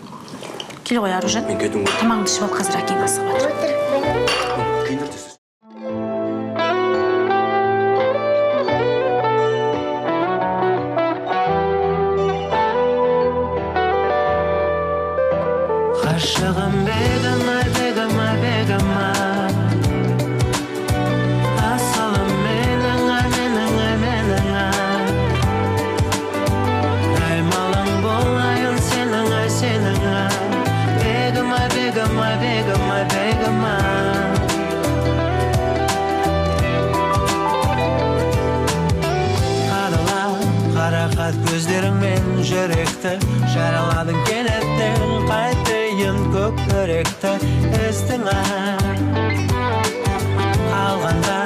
Кел ғой, Аружан. Мен кетуім керек. Тамағыңды ішіп ал, қазір әкең асығып жатыр. Ғашығым бегама, бегама, бегама. Асылым меніңа, меніңа, меніңа. Аймалың болайын сеніңа, сеніңа. Бегама, бегама, бегама, бегама. Қарақат көздеріңмен жүректі жараладың кенеттен, қайтейін көк көректі іздіңа. Қалғанда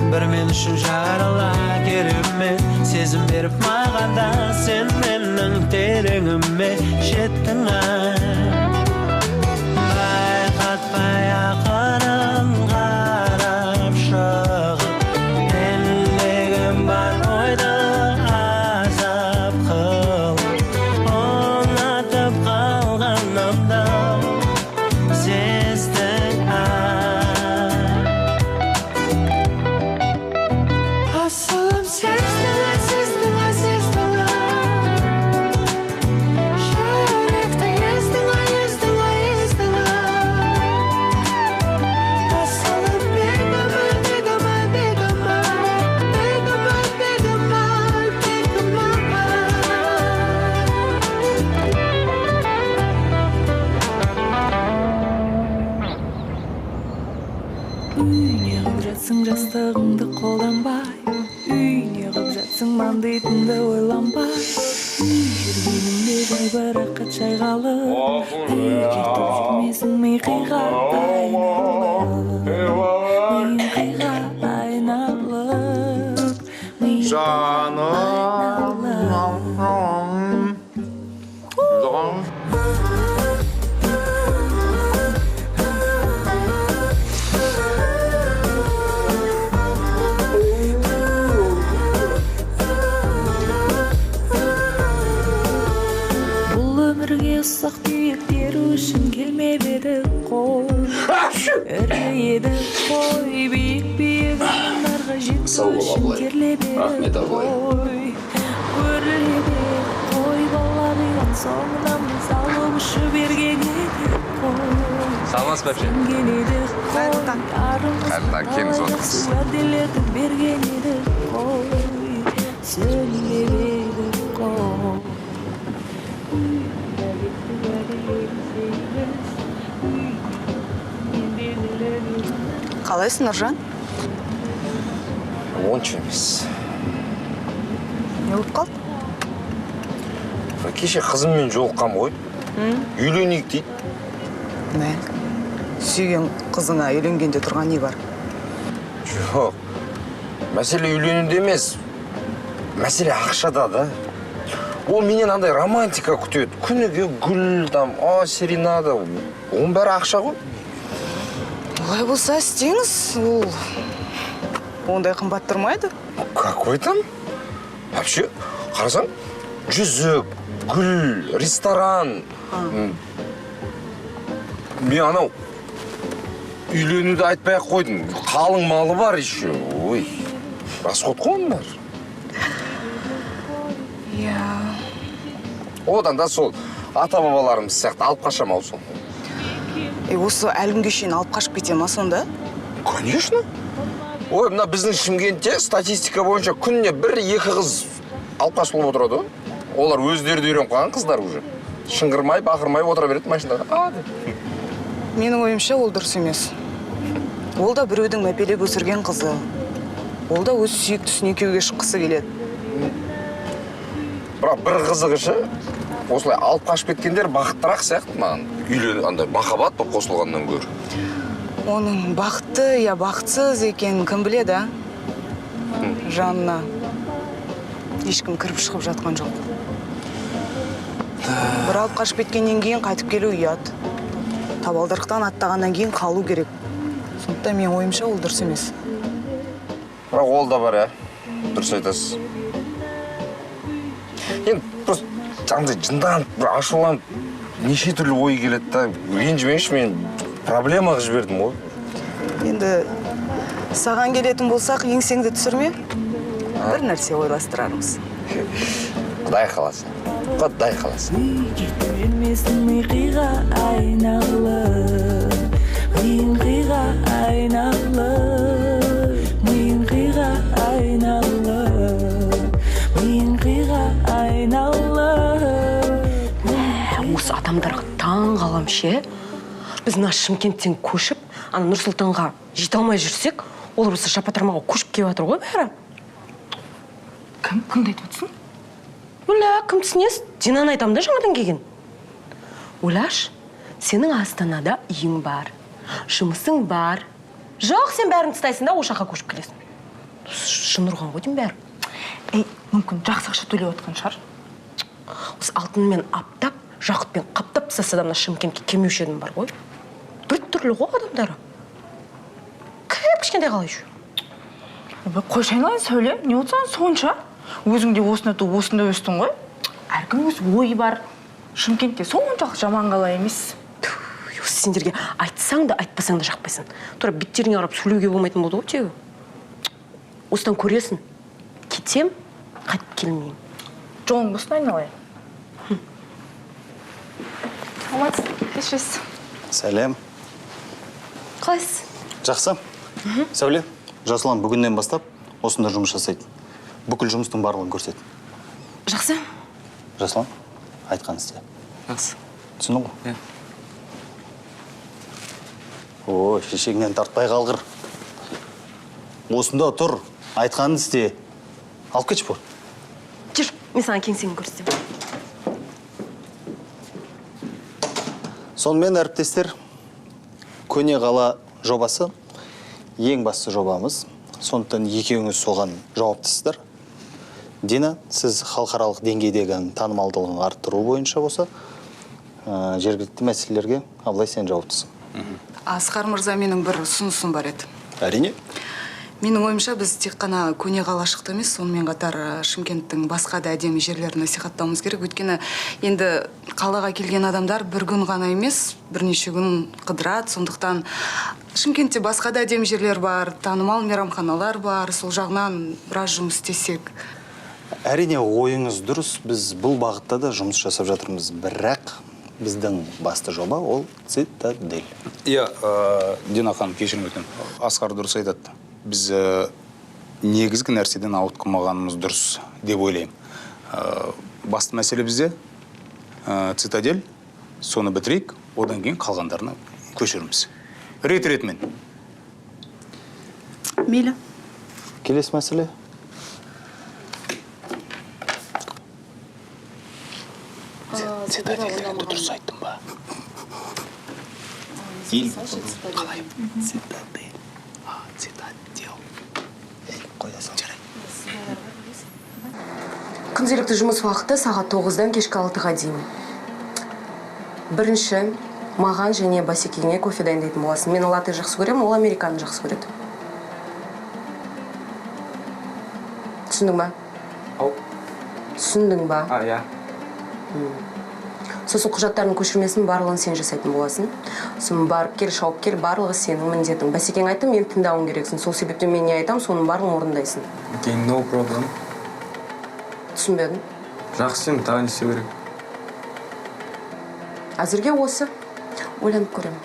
бір мен үшін жарала кереме, сезім беріп мағанда сен менің тереңіме жеттіңа. Байқатпай ақырын қарап шығып, ендігім бар ойды азап қылып, ұнатып қалғанымда жатсың жастығыңды қолданбай, үй неғып жатсың мандитынды ойланбай, жүргенімде жайбарақат жайғалып, кетіп жүрмесің ми қиға айналып, ұсақ түйектер үшін келмеп едік қой, ірі едік қой, биік орындарға жету үшін терлеп едік қой, өрлеп едік қой, бала қиған соңынан біз алып ұшып берген едік қой. Саламатсыз бәпше. Сенген едік қой, арымызға уәделерді берген едік қой, сөйлеп едік қой. Қалайсың, Нұржан? Онша емес. Не болып қалды? Кеше қызыммен жолыққам ғой. Үйленейік дейді. Не? Сүйген қызыңа үйленгенде тұрған не бар? Жоқ. Мәселе үйленуде емес. Мәселе ақшада да. Ол менен андай романтика күтеді. Күніге гүл, серенада. Оның бәрі ақша ғой. Олай болса істеңіз, ол ондай қымбат тұрмайды. Какой там? Вообще, қарасаң, жүзік, гүл, ресторан. Мен анау үйленуді айтпай-ақ қойдым. Қалың малы бар еще. Ой, расход қой оның бәрі. Одан да сол ата-бабаларымыз сияқты алып қашам ау сол. Осы әлгінге шейін алып қашып кете ма сонда? Конечно. Ой, мына біздің Шымкентте статистика бойынша күніне 1-2 қыз алып қашылып отырады. Олар өздері де үйреніп қалған қыздар уже. Шыңғырмай, бақырмай отыра береді машинаға. Менің ойымша ол дұрыс емес. Ол да біреудің мәпелеп өсірген қызы. Ол да өз сүйіктісін екеуге шыққысы келеді. Бірақ бір қызығышы, осылай алып қашып кеткендер бақыттырақ сияқты маған. Андай махаббат болып қосылғаннан гөрі. Оның бақытты я бақытсыз екенін кім біледі, а? Жанына ешкім кіріп шығып жатқан жоқ. Бір алып қашып кеткеннен кейін қайтып келу ұят. Табалдырықтан аттағаннан кейін қалу керек. Сондықтан мен ойымша ол дұрыс емес. Бірақ ол да бар, ә? Дұрыс айтасыз. Енді просто жаңағыдай жынданып, ашуланып, неше түрлі ой келеді да. Ренжімеңізші, мен проблемаға жібердім ғой. Енді саған келетін болсақ, еңсеңді түсірме. Бір нәрсе ойластырармыз. Құдай қаласа. Құдай қаласа. Жүрмесің қиға айналып, мен қиға айналып, мен қиға айналып, мен қиға айналып. Осы адамдарға таң қалам ше. Біз мына Шымкенттен көшіп, ана Нұрсұлтанға жете алмай жүрсек, олар осы Шапатармаға көшіп келіп жатыр ғой бәрі. Кімді айтып отырсың? Оля, кім түсінесіз? Динаны айтамын да жаңадан келген. Олаш, сенің Астанада үйің бар, жұмысың бар. Жоқ, сен бәрін тастайсың да, ол жаққа көшіп келесің. Шын ұрған ғой деймін бәрі. Мүмкін жақсы ақша төлеп отқан шығар. Осы алтынмен аптап, жақұтпен қаптап тастаса да мына Шымкентке келмеуші едім бар ғой. Бір түрлі ғой адамдары. Кішкентай қалай жүр. Қойшы айналайын, Сәуле, не отсаң сонша? Өзің де осында туып, осында өстің ғой. Әркім өз ойы бар. Шымкентте соншалық жаман қала емес. Сендерге айтсаң да, айтпасаң да жақпайсың. Тура беттеріңе қарап сөйлеуге болмайтын болды ғой тегі. Осыдан көресің. Кетсем, қайтып келмеймін. Жолың болсын айналайын. Саламатсыз, кешіресіз. Сәлем. Қалайсыз? Жақсы. Сәуле, Жасұлан бүгіннен бастап осында жұмыс жасайды. Бүкіл жұмыстың барлығын көрсет. Жақсы. Жасұлан, айтқан істе. Жақсы. Түсінің ғой? О, шешеңнен тартпай қалғыр. осында тұр, айтқанын істе. Алып кетші бол. Жүр, мен саған кеңсені көрсетемін. Сонымен әріптестер, көне қала жобасы ең басты жобамыз. Сондықтан екеуіңіз соған жауаптысыздар. Дина, сіз халықаралық деңгейдегі танымалдылығын арттыру бойынша болса, жергілікті мәселелерге Абылай сен жауаптысың. Асқар мырза, менің бір ұсынысым бар еді. Әрине. Менің ойымша біз тек қана көне қалашықты емес, сонымен қатар Шымкенттің басқа да әдемі жерлерін насихаттауымыз керек. Өйткені енді қалаға келген адамдар бір күн ғана емес, бірнеше күн қыдырады. Сондықтан Шымкентте басқа да әдемі жерлер бар, танымал мейрамханалар бар. Сол жағынан біраз жұмыс істесек. Әрине ойыңыз дұрыс, біз бұл бағытта да жұмыс жасап жатырмыз. Бірақ біздің басты жоба ол цитадель. Иә, Дина ханым, кешірім өтінемін. Асқар дұрыс айтады. Біз негізгі нәрседен ауытқымағанымыз дұрыс деп ойлаймын. Басты мәселе бізде цитадель, соны бітірейік, одан кейін қалғандарына көшіріміз. Рет-ретмен. Мейлі. Келесі мәселе. Цитадель дегенді дұрыс айттым ба? Қалай? Цитадель. Цитадел. Қоясың жарай. Күнделікті жұмыс уақыты сағат 9-дан кешкі 6-ға дейін. Бірінші, маған және Басекеңе кофе дайындайтын боласың. Мен латте жақсы көремін, ол американы жақсы көреді. Түсіндің ба? Түсіндің ба? Иә. Сосын құжаттардың көшірмесін барлығын сен жасайтын боласың. Сосын барып кел, шауып кел, барлығы сенің міндетің. Басекең айтты, мен тыңдауың керексің. Сол себептен мен не айтам, соның барлығын орындайсың. Okay, no problem. Түсінбедің? Жақсы, сен тағы не істеу керек? Әзірге осы. Ойланып көремін.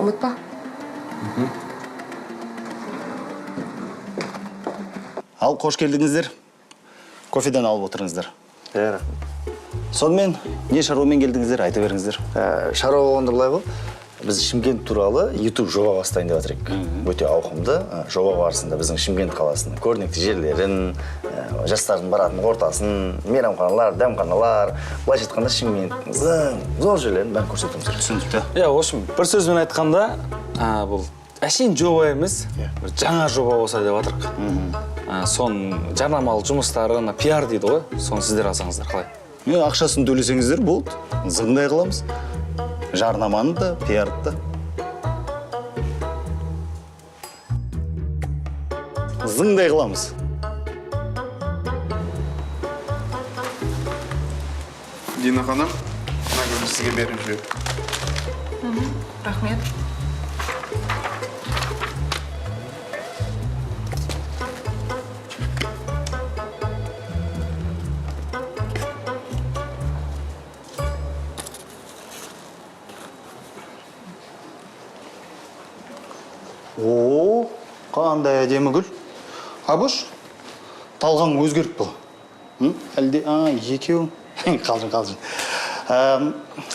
Ұмытпа. Ал, қош келдіңіздер. Кофеден алып отырыңыздар. Сонымен, не шаруамен келдіңіздер, айта беріңіздер. Шаруа болғанда былай ғой, біз Шымкент туралы YouTube жоба бастайын деп жатырық. Өте ауқымды жоба барысында біздің Шымкент қаласының көрнекті жерлерін, жастардың баратын ортасын, мейрамханалар, дәмханалар, былайша айтқанда Шымкенттің зор жерлерін бәрін көрсетуіміз керек. Түсінікті. Иә, осы бір сөзбен айтқанда, бұл әшейін жоба емес, жаңа жоба болса деп жатырық. Соның жарнамалық жұмыстарын, пиар дейді ғой, соны сіздер алсаңыздар қалай? Ақшасын төлесеңіздер болды, зыңдай қыламыз. Жарнаманы да, пиарды да. Зыңдай қыламыз. Дина ханым, награды сізге беріп жүреді. Рахмет. О, қандай әдемі гүл. Абыш, талғаң өзгеріп бұл. Әлде, екеуің. Қалжың.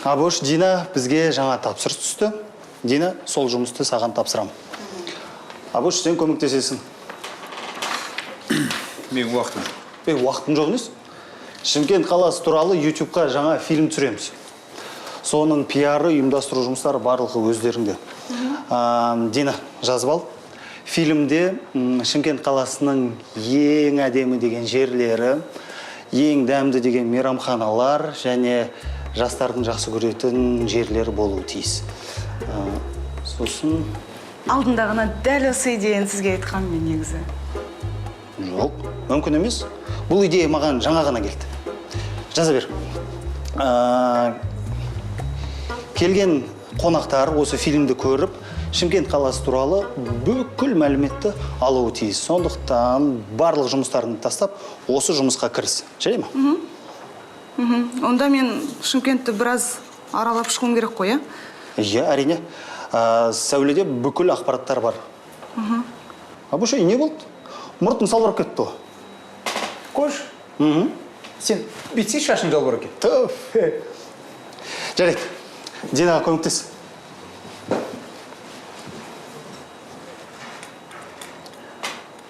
Абыш, Дина бізге жаңа тапсырыс түсті. Дина, сол жұмысты саған тапсырам. Абыш, сен көмектесесің. Мен уақытым жоқ. Уақытым жоқ емес. Шымкент қаласы туралы YouTube-қа жаңа фильм түсіреміз. Соның пиары, ұйымдастыру жұмыстары барлығы өздеріңде. Дина, жазып ал. Фильмде Шымкент қаласының ең әдемі деген жерлері, ең дәмді деген мейрамханалар және жастардың жақсы көретін жерлері болуы тиіс. Сосын... Алдындағына дәл осы идеяны сізге айтқан мен негізі. Жоқ, мүмкін емес. Бұл идея маған жаңа ғана келді. Жаза бер. Келген қонақтар осы фильмді көріп, Шымкент қаласы туралы бүкіл мәліметті алуы тиіс. Сондықтан барлық жұмыстарын тастап, осы жұмысқа кіріс. Жарай ма? Онда мен Шымкентті біраз аралап шығуым керек қой, Иә, әрине. Сәуледе бүкіл ақпараттар бар. Абыш, не болды? Мұртың салбырап кетті ғой. Қош. Сен бүйтсей шашың жалбырап кетті. Жарайды. Динаға көмектес.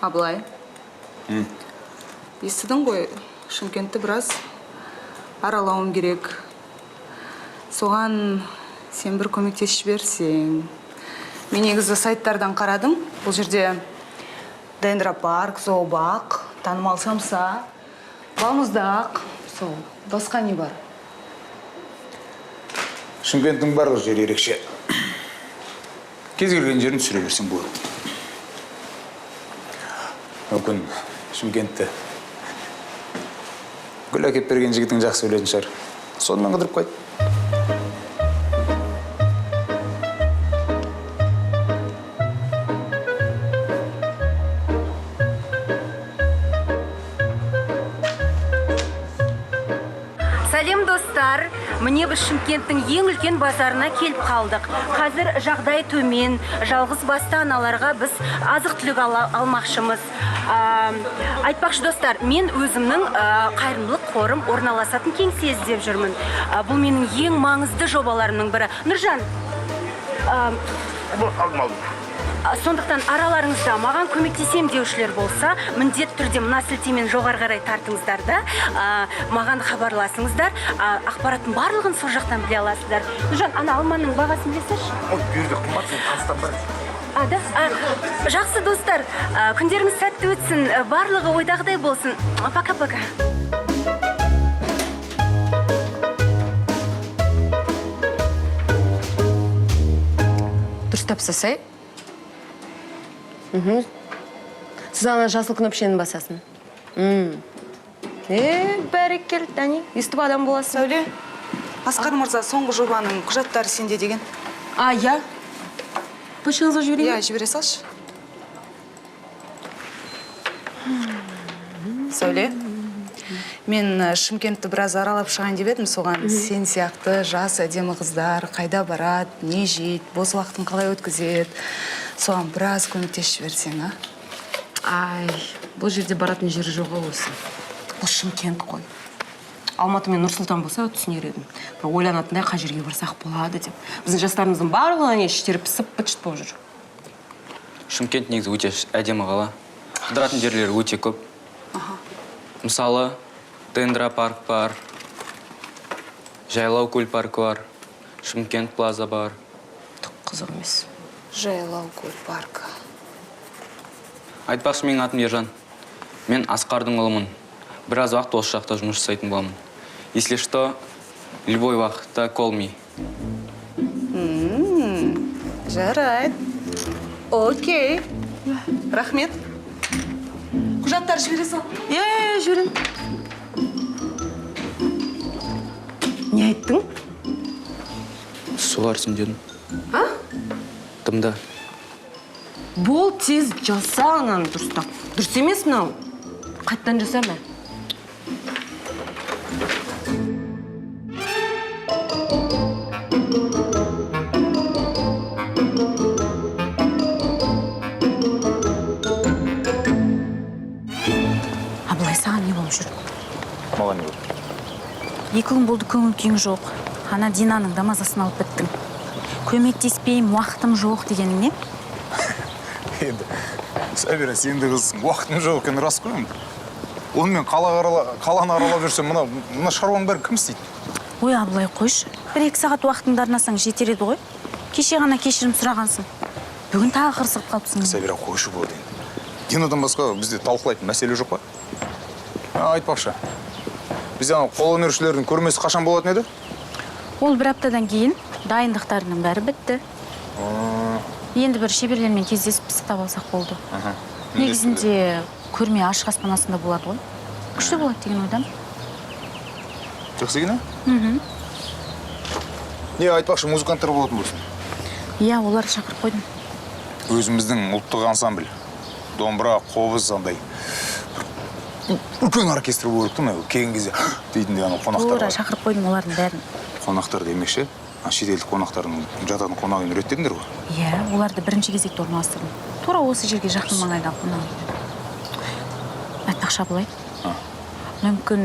Абылай. Естідің ғой, Шымкентті біраз аралауым керек. Соған сен бір көмектесіп жіберсең. Мен негізі сайттардан қарадым. Бұл жерде дендропарк, зообақ, танымал самса, балмұздақ, сол, басқа не бар? Шымкенттің барлық жері ерекше. Кез келген жерін түсіре берсең болады. Мүмкін Шымкентті гүл әкеп берген жігітің жақсы білетін шығар. Сонымен қыдырып қойды. Сәлем достар, міне біз Шымкенттің ең үлкен базарына келіп қалдық. Қазір жағдай төмен, жалғыз басты аналарға біз азық түлік алмақшымыз. Айтпақшы достар, мен өзімнің қайырымдылық қорым орналасатын кеңсе іздеп жүрмін. Бұл менің ең маңызды жобаларымның бірі. Нұржан, сондықтан араларыңызда маған көмектесем деушілер болса, міндет түрде мына сілтемен жоғары қарай тартыңыздар да, маған хабарласыңыздар, ақпараттың барлығын сол жақтан біле аласыздар. Нұржан, ана алманың бағасын білесіңізші? Берді қымбат, сен таныстан бар. Жақсы достар, күндеріңіз сәтті өтсін, барлығы ойдағыдай болсын. Пока-пока. Дұрыстап сасай. Сіз ана жасыл кнопшені басасын. Бәрекел, Дани, естіп адам боласың. Сәуле, Асқар мырза соңғы жобаның құжаттары сенде деген. Я? Почыңызға жіберейін? Жібере салшы. Сәуле, мен Шымкентті біраз аралап шығайын деп едім, соған сен сияқты жас әдемі қыздар қайда барады, не жейді, бос уақытын қалай өткізеді, соған біраз көмектесіп жіберсең, бұл жерде баратын жері жоқ осы. Бұл Шымкент қой. Алматы мен Нұрсұлтан болса түсінер едім. Бір ойланатындай қай жерге барсақ болады деп. Біздің жастарымыздың барлығына іштері пісіп быт-шыт болып жүр. Шымкент негізі өте әдемі қала. Қыдыратын жерлері өте көп. Мысалы, Дендропарк бар, Жайлау көл паркі бар, Шымкент плаза бар. Қызық емес. Жайлау көл паркі. Айтпақшы, менің атым Ержан. Мен Асқардың ұлымын. Біраз уақыт осы жақта жұмыс жасайтын боламын. Если что, любой уақытта call me. Жарайды. Окей. Рахмет. Құжаттар жібере сал. Жіберем. Не айттың? Соларсың дедім. Дымда. Бол тез жаса ананы дұрыстап. Дұрыс емес мынау. Қайттан жасама. Абылай, саған не болып жүр? Маған не болды? 2 күн болды көңіл күйің жоқ. Ана Динаның да мазасын алып біттің. Көмектеспеймін, уақытым жоқ дегенің не? Енді, Сәбира, сен де қызсың. Уақытым жоқ екен рас қой. Онымен қаланы аралап жүрсем, мына шаруаның бәрін кім істейді? Ой, Абылай, қойшы. 1-2 сағат уақытыңды арнасаң жетер еді ғой. Кеше ғана кешірім сұрағансың. Бүгін тағы қырсығып қалыпсың. Сәбира, қойшы болды енді. Динадан басқа бізде талқылайтын мәселе жоқ па? Айтпақшы, бізде қол өнершілердің көрмесі қашан болатын еді? Ол 1 аптадан кейін дайындықтарының бәрі бітті. Енді бір шеберлермен кездесіп пысықтап алсақ болды. Негізінде көрме ашық аспанасында болады ғой. Күшті болады деген ойдан. Жақсы екен, Не, айтпақшы, музыканттар болатын болсын? Оларды шақырып қойдым. Өзіміздің ұлттық ансамбль. Домбыра, қобыз, андай. Үлкен оркестр болып өтті ме? Келген кезде дейтіндей қонақтар бар. Шақырып қойдым олардың бәрін. Қонақтар демекші, шетелдік қонақтардың жататын қонақ үйін реттедіңдер ғой? Оларды бірінші кезекте орналастырдым. Тура осы жерге жақын маңайда қонақ үй. Айтпақшы, Абылай. Мүмкін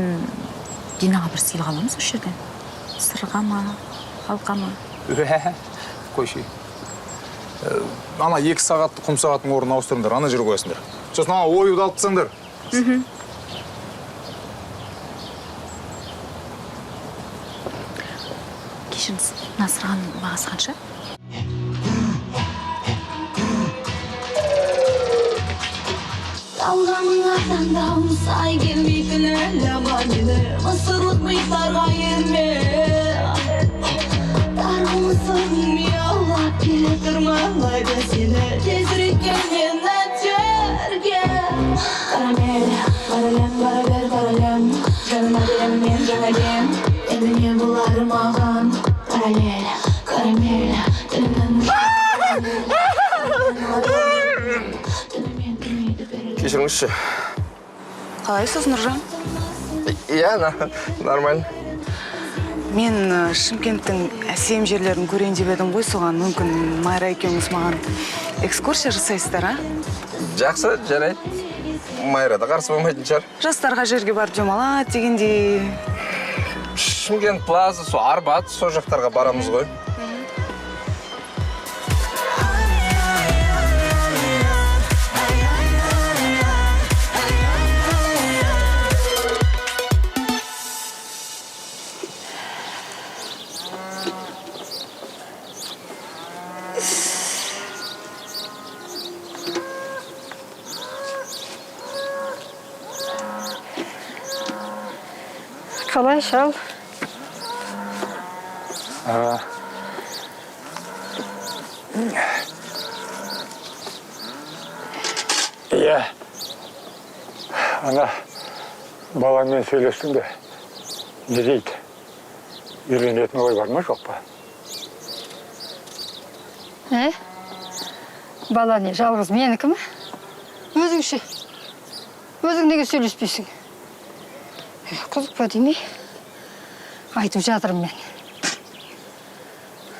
Динаға бір сыйлық аламыз осы жерден. Сырға ма, алқа ма? Қойшы. Ана 2 сағатты құм сағаттың орнын ауыстырыңдар, ана жер қоясыңдар. сосын ана оюды алып тастаңдар. Кешіріңіз, насырғаның бағасы қанша? Талғамың артаңдауым сай келмейтін әлі мені мысырлық миықтарға ерме Тарғымысың мияулап келе тұрмалайды сені тезірек келмен әтерге Карамель, баралем, бара бер баралем Жаныма беремін мен жаңа дем Енді не болар маған Параллель, карамель, тілімнің Кешіріңізші. Қалайсыз, Нұржан? Иә, нормально. Мен Шымкенттің әсем жерлерін көрейін деп едім ғой, соған мүмкін Майра екеуіңіз маған экскурсия жасайсыздар, а? Жақсы, жарайды. Майра да қарсы болмайтын шығар. Жастарға жерге барып демалады дегендей. Шымкент плаза, со Арбат, со жақтарға барамыз ғой. Қалай, шал? Иә. Ана баламен сөйлестің бе? Не дейді? Үйленетін ой бар ма, жоқ па? Бала не, жалғыз менікі ме? Өзіңше. Өзің неге сөйлеспейсің? Қызық па демей? Айтып жатырмын мен.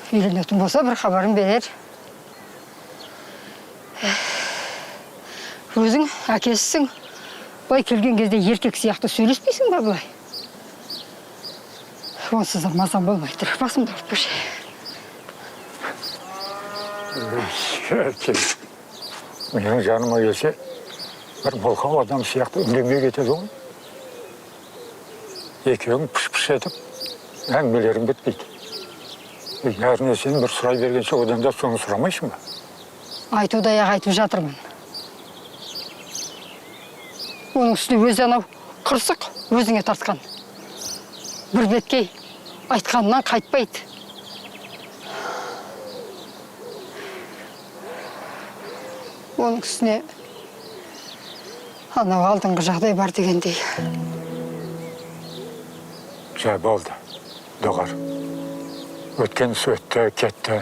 Үйленетін болса бір хабарын берер. Өзің әкесісің. Былай келген кезде еркек сияқты сөйлеспейсің ба былай? Онсыз да мазам болмай тұр. Басымды ауыртпа ше. Менің жаныма келсе, бір мылқау адам сияқты үндемей кетеді ғой. Екеуің пыш-пыш етіп, әңгімелерің бітпейді. Әр нәрсені бір сұрай бергенше, одан да соны сұрамайсың ба? Айтудай-ақ айтып жатырмын. Оның үстіне өзі анау қырсық өзіңе тартқан. Бір беткей айтқанынан қайтпайды. Оның үстіне анау алдыңғы жағдай бар дегендей. Жа болды, доғар. Өткен өтті, кетті.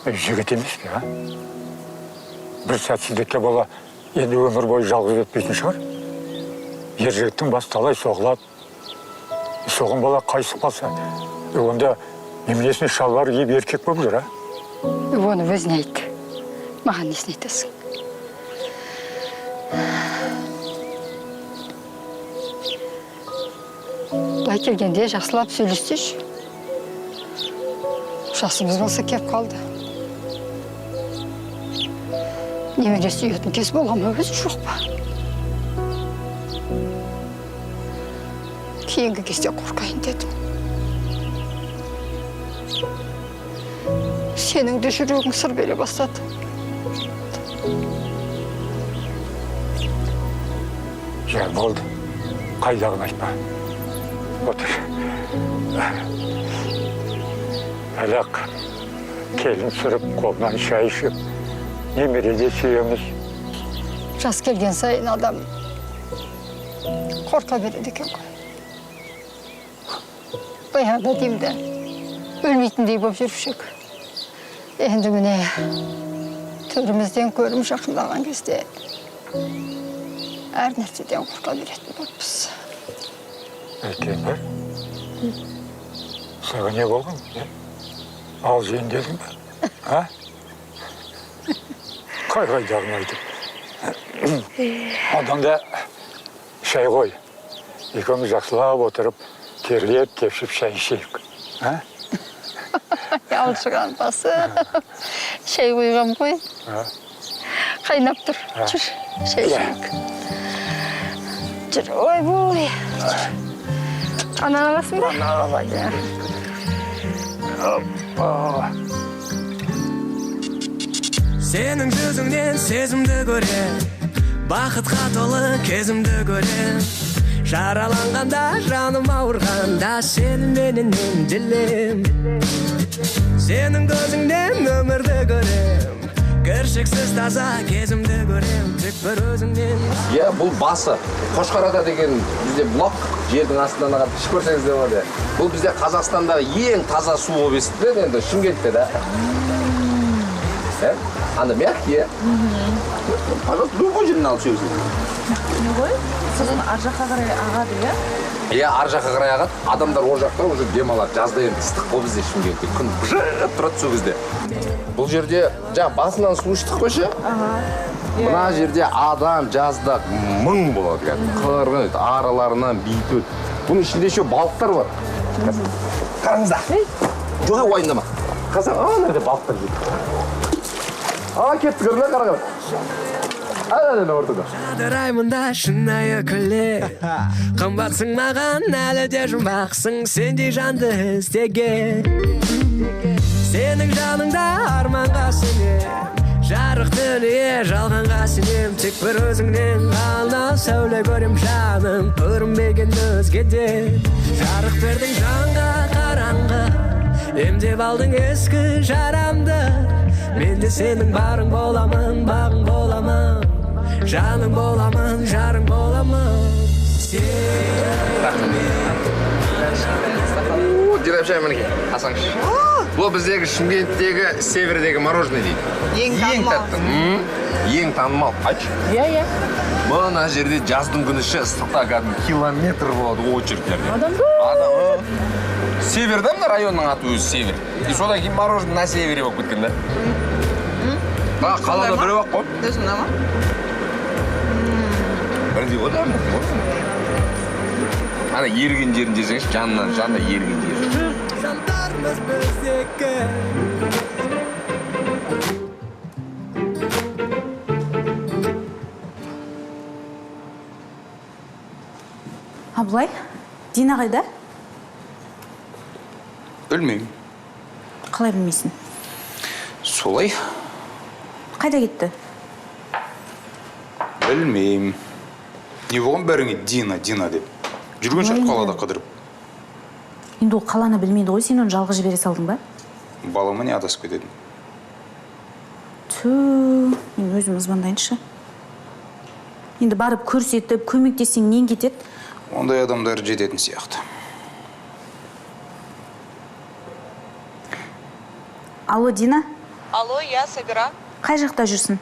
Жігіт емес пе, а? Бір сәтсіздікке бола енді өмір бойы жалғыз өтпейтін шығар. Ер жігіттің басы талай соғылады. Соғын бала қайсып қалса, онда неменесіне шалбар киіп еркек болып жүр, а? Оны өзіне айт. Маған несін айтасың? Былай келгенде жақсылап сөйлестеші. Жасымыз болса кеп қалды. Немере сүйетін кез бола ма өзі жоқ па? Кейінгі кезде қорқайын дедім. Сенің де жүрегің сыр бере бастады. Жа болды, қайдағын айтпа. Отыр. Әлақ, келін сүріп, қолынан шай ішіп, немереде сүйеміз. Жас келген сайын адам қорқа береді екен ғой. Баяғыда деймді, өлмейтіндей болып жүрушек. Енді міне, төрімізден көрім жақындаған кезде әр нәрседен қорқа беретін болыппыз. Әйтең бар. Саған не болған? Ал жейін дедің ба? Қай-қайдағын айтып. Адамда шай қой. Екеуміз жақсылап отырып, терлеп, тепшіп шай ішейік. Алшыған басы. Шай қойған қой. Қайнап тұр. Жүр. Шешек. Жүр, ойбой. Ананы аласың ба? Ананы алайын. Опа. Сенің жүзіңнен сезімді көрем, бақытқа толы кезімді көрем. Жараланғанда, жаным ауырғанда, сені менен емделем. Сенің көзіңнен өмірді көрем, кіршіксіз таза кезімді көрем, тек бір өзіңнен. Бұл басы. Қошқарада деген бізде бұлақ, жердің астынан ағады, ішіп көрсеңіз де болады. Бұл бізде Қазақстандағы ең таза су болып естіледі, енді Шымкентте да. Анда мягкие. Пожалуйста, любой жерден алып ішесің. Не ғой? Сосын ар жаққа қарай ағады, иә? Иә, ар жаққа қарай ағады. Адамдар о жақта уже демалады. Жазда енді ыстық қой бізде Шымкентте. Күн быжып тұрады сол кезде. Бұл жерде жаңа басынан су іштік қойшы. Мына жерде адам жазда мың болады. Қырғын араларынан бүйтіп. Бұның ішінде еще балықтар бар. Қараңыздар. Жоға уайымдама. Қазір ана жерде балықтар жүр. Кетті көрме қарағыр. Ана ортада. Жадыраймын да шынайы күле. Қымбатсың маған, әлі де жұмбақсың, сендей жанды іздеген. Сенің жаныңда арманға сенем, жарық дүние жалғанға сенем, тек бір өзіңнен ғана сәуле көрем жаным, көрінбеген өзгеде. Жарық бердің жанға қараңғы, емдеп алдың ескі жарамды. Мен де сенің барың боламын, бағың боламын, жаның боламын, жарың боламын. Дирапшай мінеке, асаңшы. Бұл біздегі Шымкенттегі севердегі мороженое дейді. Ең тәтті. Ең танымал. Айтшы. Иә. Мына жерде жаздың күні ыстықта километр болады очередьлерде. Адам. Северда мына районның аты өзі север. И содан кейін мороженое на севере болып кеткен да. Қалада біреу ақ қой. Досында ма? Бірдей ғой да. Ана еріген жерін жесеңіз, жанында еріген жері. Жандармыз біздегі. Абылай, Дина қайда? Білмеймін. Қалай білмейсің? Солай? Қайда кетті? Білмеймін. Не болған бәріңе Дина деп. Жүрген шығар қалада қыдырып. Енді ол қаланы білмейді ғой, сен оны жалғыз жібере салдың ба? Балама не адасып кетеді? Мен өзім звондайыншы. Енді барып көрсетіп, көмектессең нең кетеді? Ондай адамдар жететін сияқты. Алло, Дина? Алло, я Сабира. Қай жақта жүрсің?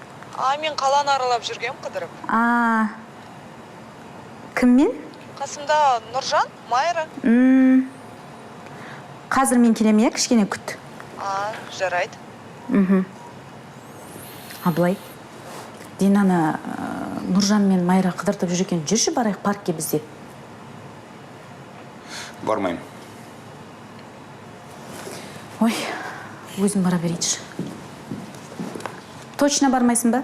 Мен қаланы аралап жүргем қыдырып. Кіммен? Қасымда Нұржан, Майра. Қазір мен келем, иә, кішкене күт. Жарайды. Абылай, Динаны Нұржан мен Майра қыдыртып жүр екен, жүрші барайық паркке бізде. Бармаймын. Ой, өзім бара берейінші. Точно бармайсың ба?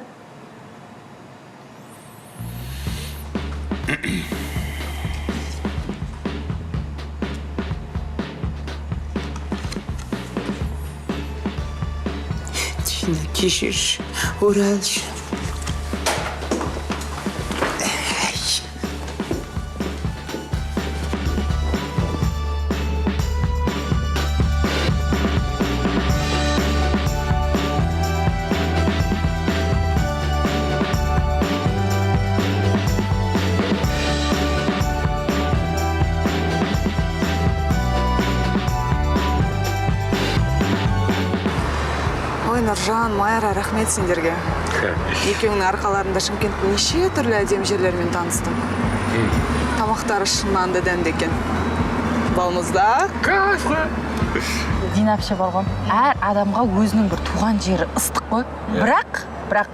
Дина, кешірші, оралшы. Нұржан, Майра, рахмет сендерге. Екеуіңнің арқаларында Шымкенттің неше түрлі әдемі жерлермен таныстым. Тамақтары шыннан да дәмді екен. Балмұздақ. Дина әпше бар ғой, әр адамға өзінің бір туған жері ыстық қой. Бірақ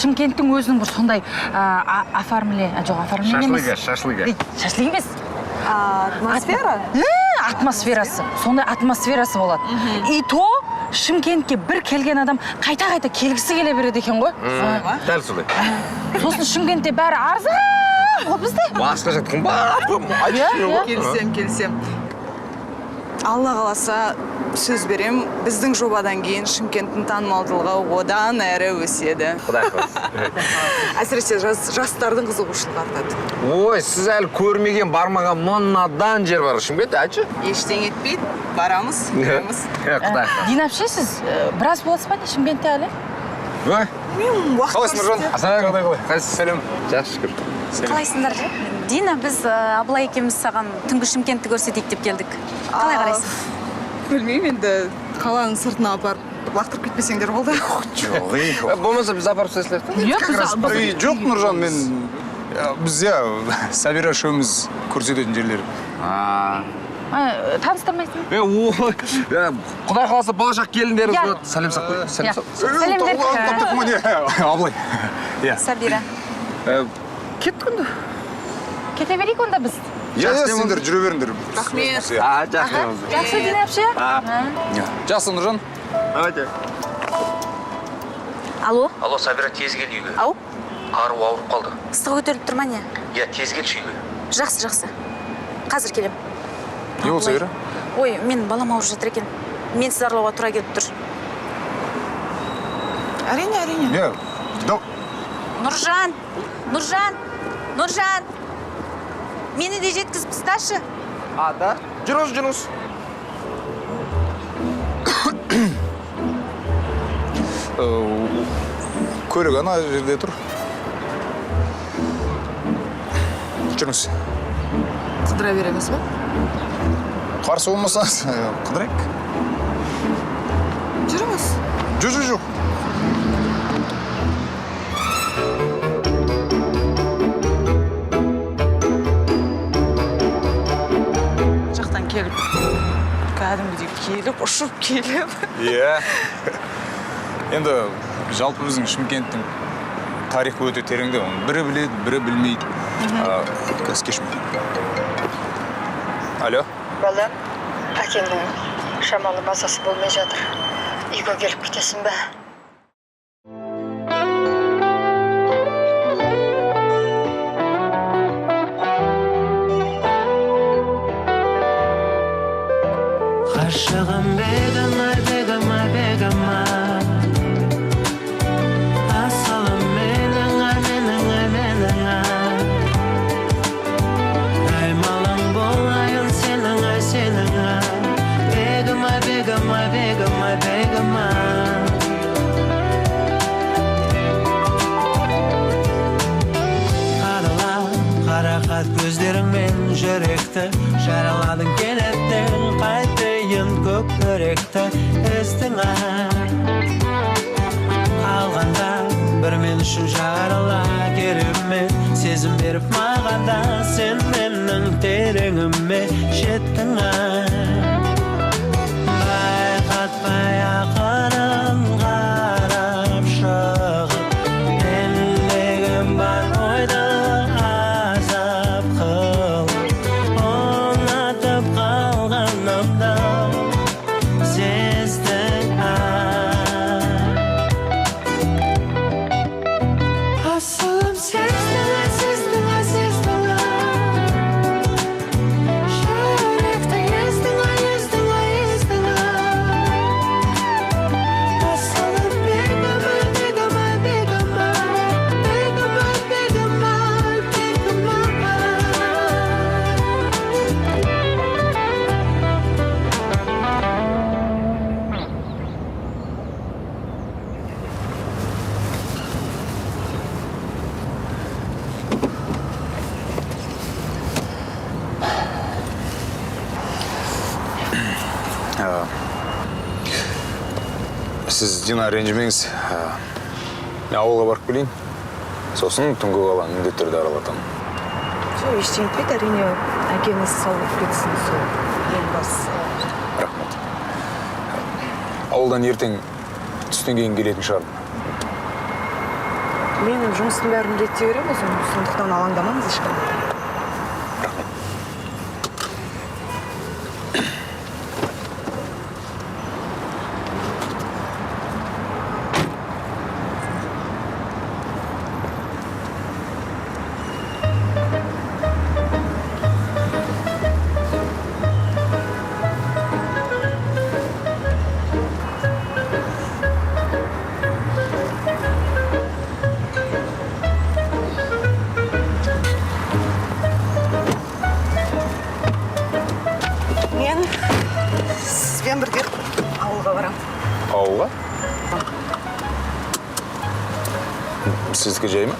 Шымкенттің өзінің бір сондай оформление емес. Шашлык емес. Атмосфера? Атмосферасы. Сондай атмосферасы болады. И то Шымкентке бір келген адам қайта келгісі келе береді екен ғой. Дәл солай. Сосын Шымкентте бәрі арзан ғой бізде. Басқаша қымбат қой. Келсем. Алла қаласа сөз берем, біздің жобадан кейін Шымкенттің танымалдылығы одан әрі өседі. Құдай қаласа. Әсіресе жастардың қызығушылығы артады. Ой, сіз әлі көрмеген, бармаған мыңнадан жер бар Шымкентте, айтшы. Ештеңе етпейді, барамыз, көреміз. Құдай қаласа. Дина әпше, сіз біраз боласыз ба Шымкентте әлі? Ой. Қалайсың Нұржан? Қалай? Қайсыз? Сәлем. Жақсы шүкір. Қалайсыңдар? Дина, біз Абылай екеуміз саған түнгі Шымкентті көрсетейік деп келдік. Қалай қарайсың? Білмеймін, енді қаланың сыртына апарып лақтырып кетпесеңдер болды. Жоқ, болмаса біз апарып тастайық та? Жоқ, Нұржан, біз Сабира үшеуміз көрсететін жерлер. Таныстырмайсың? Ой, құдай қаласа болашақ келіндеріңіз сәлем сақ қой. Сәлемдер. Абылай. Сабира. Кеттік онда. Кете берейік онда біз. Сендер жүре беріңдер. Рахмет. Жақсы, Дина әпше. Жақсы, Нұржан. Алло? Алло, Сабира, тез кел үйге. Ау? Қару ауырып қалды. Ыстығы көтеріліп тұр ма не? Иә, тез келші үйге. Жақсы. Қазір келем. Не болды, Сабира? Ой, мен балам ауырып жатыр екен. Мен сіз аралауға тура келіп тұр. Әрине. Нұржан! Мені де жеткізіп тасташы. Да? Жүріңіз. Көлік ана жерде тұр. Жүріңіз. Қыдыра береміз ба? Қарсы болмаса, қыдырайық. Жүріңіз. Жоқ. Жақтан келіп, кәдімгідей келіп, ұшып келіп. Иә. Енді жалпы біздің Шымкенттің тарихы өте тереңде. Оны бірі біледі, бірі білмейді. Қазір кешме. Алло? Балам, әкемнің шамалы мазасы болмай жатыр. Үйге келіп кетесің бе? Ғашығым бегім асылым менің аймалың болайын сенің бегім қарақат көздеріңмен жүректі жараладың келеттің қайтайын көк өректі іздіңа қалғанда бір мен үшін жарала кереме сезім беріп мағанда сен менің тереңіме жеттің байқатпай ақырын қарап шығып ендігім бар ойды азап қылып ұнатып қалғанымды сездің асылым сездің жүректі ездің асылым Сіз Дина ренжімеңіз. Мен ауылға барып келейін. Сосын түнгі қаланы міндетті түрде аралатамын. Сол ештеңе етпейді, әрине әкеңіз сау болып кетсін, сол ең бастысы. Рахмет. Ауылдан ертең түстен кейін келетін шығармын. Менің жұмыстың бәрін ретте береміз, сондықтан алаңдамаңыз ешқандай. ауылға барам. Ауылға? Сіздікі жай ма?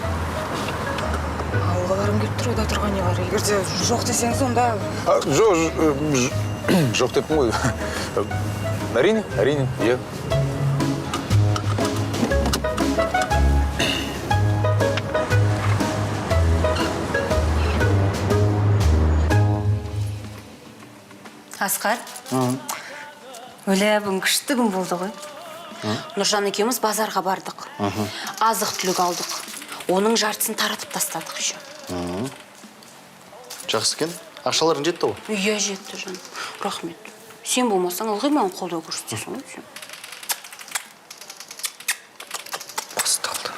Ауылға барам келіп тұр, ода тұрған не бар. Егер де жоқ десең сонда... Жоқ деппін ғой. Әрине, иә. Асқар, өлі бүгін күшті күн болды ғой. Нұржан екеуміз базарға бардық. Азық түлік алдық. Оның жартысын таратып тастадық еще. Жақсы екен. Ақшаларың жетті ғой? Иә, жетті жан. Рахмет. Сен болмасаң, ылғи маған қолдау көрсетесің ғой сен. Басталды.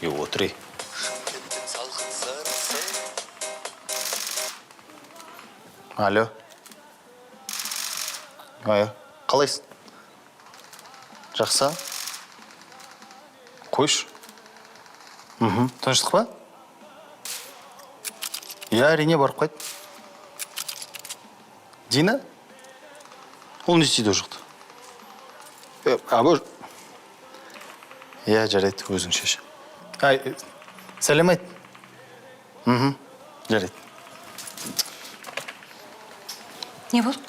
Отырей. Алло. Қалайсың? Жақсы? Қойшы. Тыныштық па? Иә, әрине барып қайт. Дина? Ол не істейді о жақта? Иә, жарайды, өзің шеш. Сәлем айт. Жарайды. Не болды?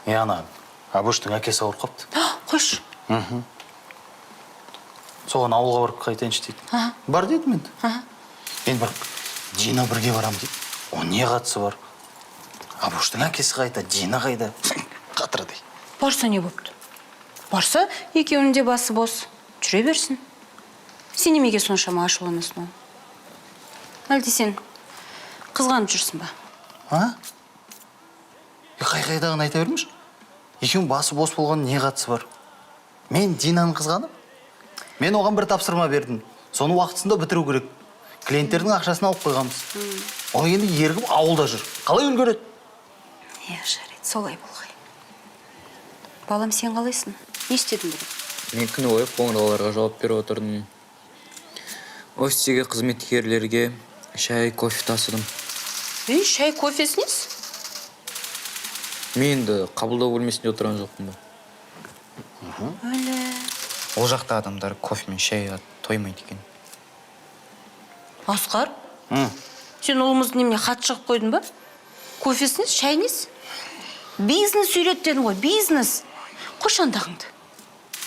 Ана, Абоштың әкесі ауырып қапты. Қойшы. Соған ауылға барып қайтайыншы дейді. Бар деді мен. Енді барып, Дина бірге барам дейді. О, не қатысы бар? Абоштың әкесі қайда, Дина қайда? Қатырдай. Барса не бопты? Барса, екеуінің де басы бос. Жүре берсін. Сен немеге соншама ашуланасың ол? Әлде сен қызғанып жүрсің ба? Қай-қайдағын айта бермеш? Екеуің басы бос болған не қатысы бар? Мен Динаны қызғанып? Мен оған бір тапсырма бердім. Соны уақытысында бітіру керек. Клиенттердің ақшасын алып қойғанбыз. Ол енді ергіп ауылда жүр. Қалай үлгереді? Жарайды, солай болғай. Балам, сен қалайсың? Не істедің бүгін? Мен күні бойы қоңырауларға жауап беріп отырдым. Офистегі қызметкерлерге шай, кофе тасыдым. Шай, кофесі несі? Мен енді қабылдау бөлмесінде отырған жоқпын ба? Ол жақта адамдар кофе мен шайға тоймайды екен. Асқар? Сен ұлымыздың немене хат шығып қойдың ба? Кофесі несі, шай несі? Бизнес үйреттедің ғой, бизнес. Қош андағыңды.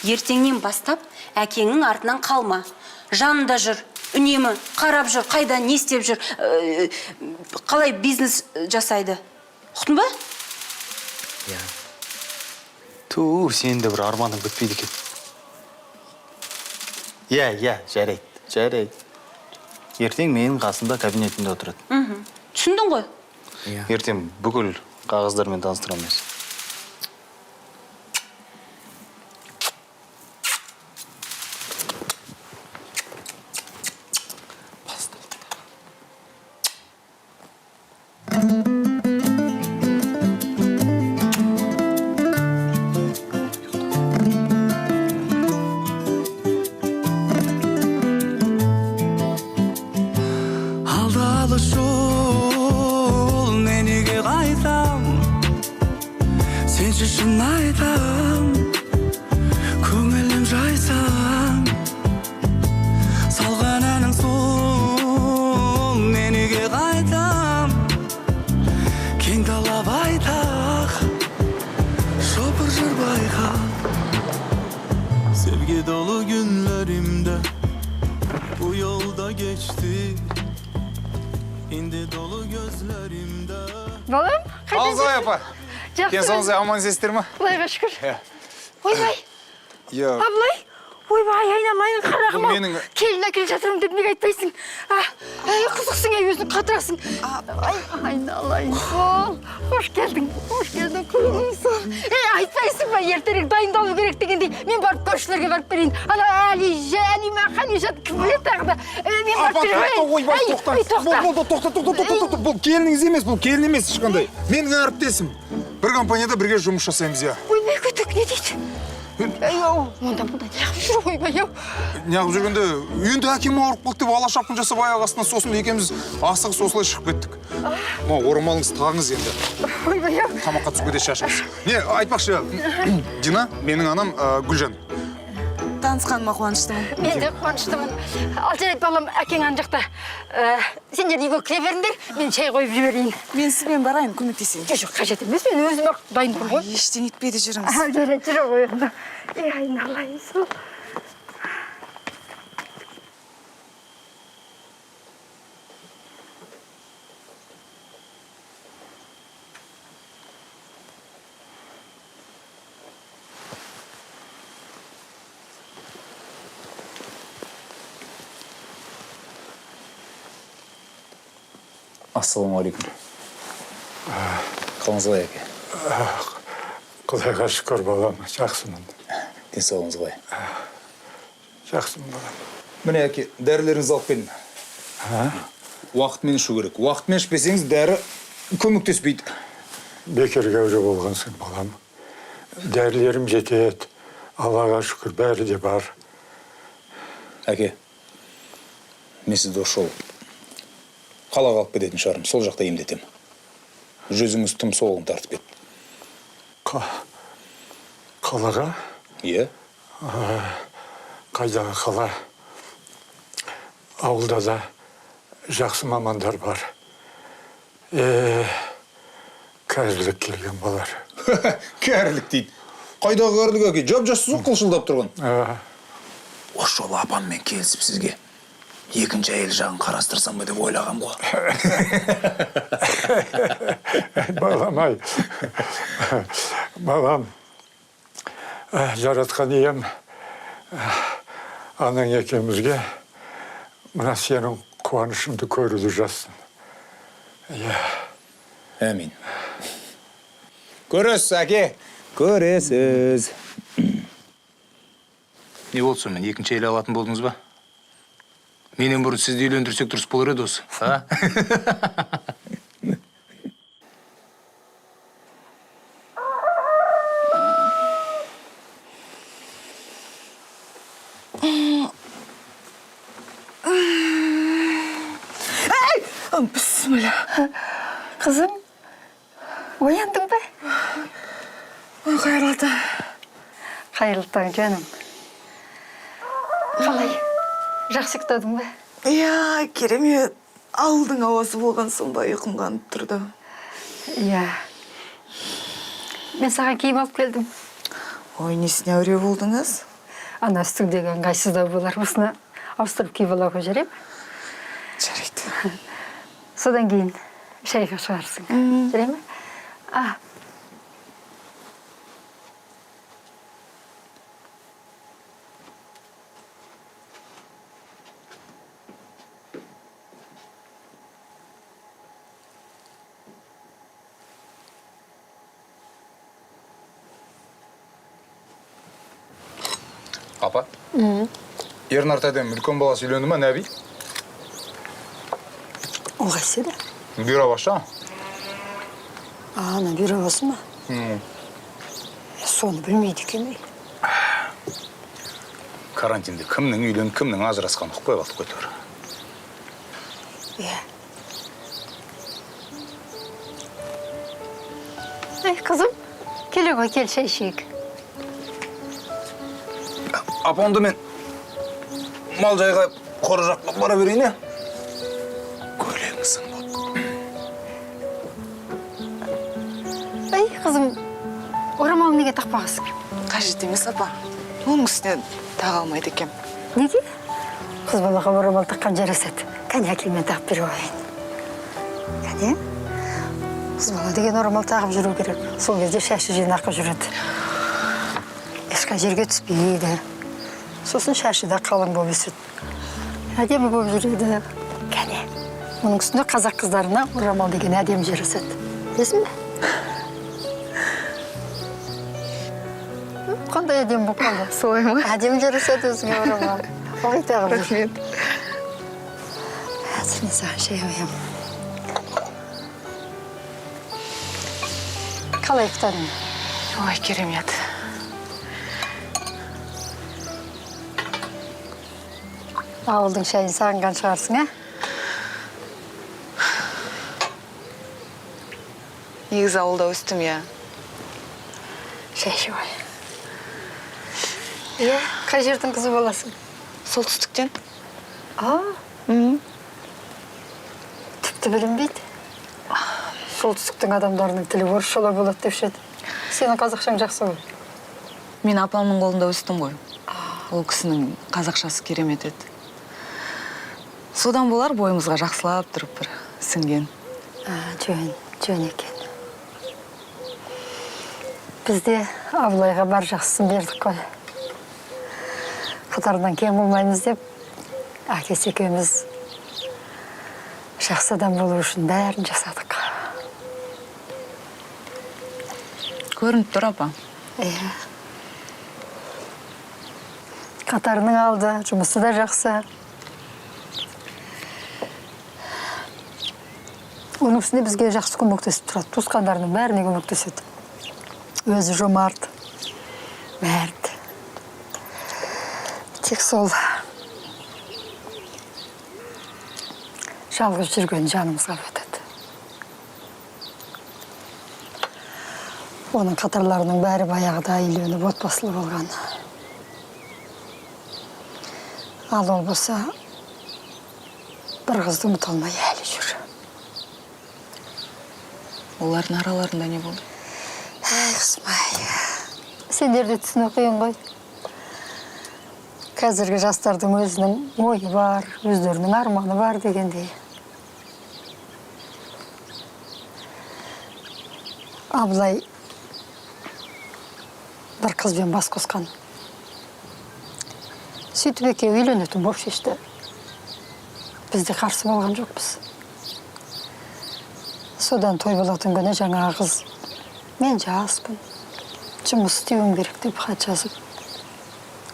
Ертеңнен бастап әкеңнің артынан қалма. Жанында жүр, үнемі қарап жүр, қайда не істеп жүр, қалай бизнес жасайды. Ұқтың ба? Сен де бір арманың бітпейді екен. Жарайды. Ертең менің қасымда кабинетінде отырады. Түсіндің ғой? Ертең бүкіл қағаздармен таныстырамыз. Балам, қайтесің? Алғай, апа. Денсаулығыңыз аман есестер ма? Құдайға шүкір. Ойбай. Иә. Абылай. Ойбай, айналайын, қарағым ау. менің- Келін әкеле жатырмын деп неге айтпайсың? Қызықсың, өзің қатырасың. Айналайын, сол. Қош келдің, қызым. Айтпайсың ба, ертерек дайындалу керек дегендей. Мен барып көршілерге барып берейін. Ана Әлима, Қалижат, кім біледі тағы да. Мен барып берейін. Тоқта. Бұл келініңіз емес, бұл келін емес ешқандай. Менің әріптесім. Бір компанияда бірге жұмыс жасаймыз, иә. Ойбай, көтік, не дейді? Онда неғып жүр ойбай, Неғып жүргенде, енді әкем ауырып қалды деп ала шапқын жасап аяқ астынан сосын екеуміз асығыс осылай шығып кеттік. Орамалыңызды тағыңыз енді. Ойбай, Тамаққа түсуге де шашыңыз. Не, айтпақшы, Дина, менің анам Гүлжан. Танысқаныма қуаныштымын. мен де қуаныштымын. Ал жарайды балам, әкең ана жақта. Сендер үйге кіре беріңдер, мен шай қойып жіберейін. Мен сізбен барайын, көмектесейін. Жоқ, қажет емес, мен өзім-ақ дайын тұрмын ғой. Ештеңе етпейді, жүріңіз. Жарайды, жүре ғой енді. Айналайын сол. Ассалаумағалейкум. Қалыңыз қалай, әке? Құдайға шүкір балам, жақсымын. Денсаулығыңыз қалай? Жақсымын балам. Міне, әке, дәрілеріңізді алып келдім. Уақытымен ішу керек. Уақытымен ішпесеңіз, дәрі көмектеспейді. Бекерге әуре болғансың балам. Дәрілерім жетеді. Аллаға шүкір, бәрі де бар. Әке, мен сізді ошол қалаға алып кететін шығармын, сол жақта емдетем. Жүзіңіз тым солғын тартып кетті. Қалаға? Иә. Қайдағы қала? Ауылда да жақсы мамандар бар. Кәрілік келген балар. Кәрілік дейді. Қайдағы кәрілік, әке? Жап-жассыз ғой қылшылдап тұрған. Осы жолы апаммен келісіп сізге екінші әйел жағын қарастырсам ба деп ойлағам ғой. Балам-ай, балам, жаратқан ием, анаң екеумізге мына сенің қуанышыңды көруді жазсын. Әмин. Көресіз, әке, көресіз. Не болды сонымен, екінші әйел алатын болдыңыз ба? Менен бұрын сізді үйлендірсек дұрыс болар еді осы, а? Бісміллә. Қызым, ояндың ба? Қайырлы таң. Қайырлы таң, жаным. Қалай? Жақсы ұйықтадың ба? Иә, керемет. Ауылдың ауасы болған соң ба ұйқым қанып тұрды. Иә. Мен саған киім алып келдім. Ой, несіне әуре болдыңыз? Ана үстіңдегі ыңғайсыздау болар. Осыны ауыстырып киіп алуға жарайым? Жарайды. Содан кейін шайға шығарсың. Жарай ма? Апа? Ернар тәдем үлкен баласы үйленді ма, Нәби? Оңғайсы да. Бюро баша? Ана бюро басы ма? Соны білмейді екен. Карантинде кімнің үйленіп, кімнің ажырасқанын ұқпай қалдық қой төр. Иә. Қызым, келе ғой, кел шай ішейік. Апа, онда мен мал жайға қора жаққа бара берейін, е? Көйлегіңізің болды. Ай, қызым, орамал неге тақпағысың? Қажет емес, апа. Оның үстіне таға алмайды екем. Неге? Қыз балаға орамал таққан жарасады. Кәне әкелмен тағып бере қойын. Кәне? Қыз бала деген орамал тағып жүру керек. Сол кезде шашы жинақы жүреді. Ешқа жерге түспейді. Сосын шашы да қалың болып өседі. Әдемі болып жүреді. Кәне, оның үстінде қазақ қыздарына орамал деген әдемі жарасады. Білесің бе? Қандай әдемі болып қалды? Солай ма? Әдемі жарасады өзіңе орамал. Ой, тағып жүр. Рахмет. Әзір мен саған шай қоям. Қалай ұйықтадың? Ой, керемет. Ауылдың шайын сағынған шығарсың, ә? Негізі ауылда өстім, иә. Шәші ғой. Иә, қай жердің қызы боласың? Солтүстіктен. Тіпті білінбейді. Солтүстіктің адамдарының тілі орысшалау болады деп еді. Сенің қазақшаң жақсы ғой. Мен апамның қолында өстім ғой. Ол кісінің қазақшасы керемет еді. Содан болар бойымызға жақсылап тұрып бір сіңген. Жөн екен. Бізде Абылайға бар жақсысын бердік қой. Қатарынан кем болмаймыз деп, әкесі екеуміз жақсы адам болу үшін бәрін жасадық. Көрініп тұр, апа. Иә. Қатарының алды, жұмысы да жақсы. Оның үстінде бізге жақсы көмектесіп тұрады. Туысқандарының бәріне көмектеседі. Өзі жомарт, мәрт. Тек сол жалғыз жүрген жанымызға өтеді. Оның қатарларының бәрі баяғыда үйленіп отбасылы болған. Ал ол болса, бір қызды ұмыта алмай әлі жүр. Олардың араларында не болды? Әй, Құсмай, сендер де түсіну қиын ғой. Қазіргі жастардың өзінің ойы бар, өздерінің арманы бар дегендей. Абылай бір қызбен бас қосқан. Сөйтіп екеуі үйленетін болып шешті. Біз де қарсы болған жоқпыз. Содан той болатын күні жаңағы қыз, мен жаспын, жұмыс істеуім керек деп хат жазып,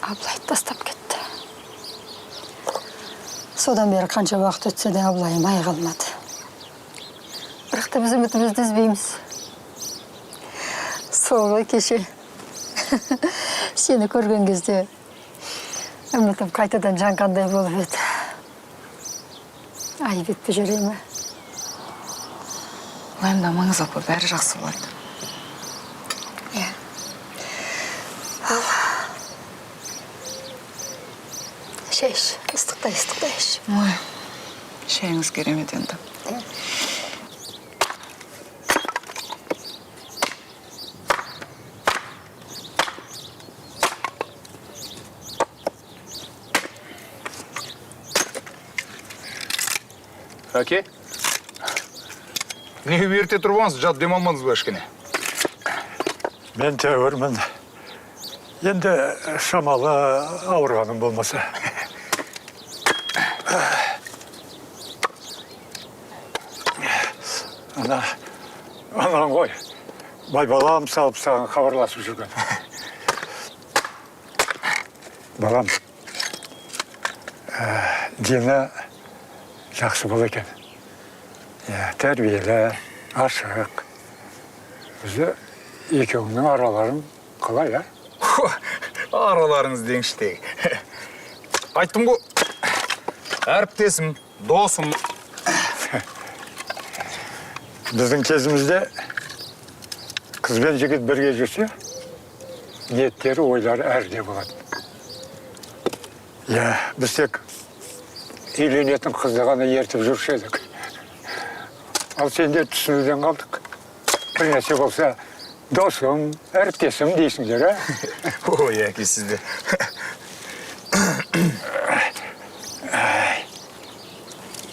Абылайды тастап кетті. Содан бері қанша уақыт өтсе де Абылайым айыға алмады. Бірақ та біз үмітімізді үзбейміз. Сол ғой кеше. Сені көрген кезде үмітім қайтадан жанғандай болып еді. Айып етпей жүре ме? Уайымдамаңыз, апа, бәрі жақсы болады. Иә. Ал. Шай іш, ыстықтай іш. Ой, шайыңыз керемет енді. Әке? Не ерте тұрбаңыз, жат демалмаңыз ба ешкене? Мен тәуірмін. Енді шамалы ауырғаным болмаса. Анан ғой, байбалам салып саған хабарласып жүрген. Балам, дені жақсы бол екен. Тәрбиелі, ашық. Өзі екеуіңнің араларың қалай, а? Араларыңыз деңіштегі. Айттым ғой, әріптесім, досым. Біздің кезімізде қыз бен жігіт бірге жүрсе, ниеттері, ойлары әрде болады. Біз тек үйленетін қызды ғана ертіп жүрші едік. Ал сендер түсінуден қалдық. Бір нәрсе болса, досым, әріптесім дейсіңдер, а? Ой, әке, сізде.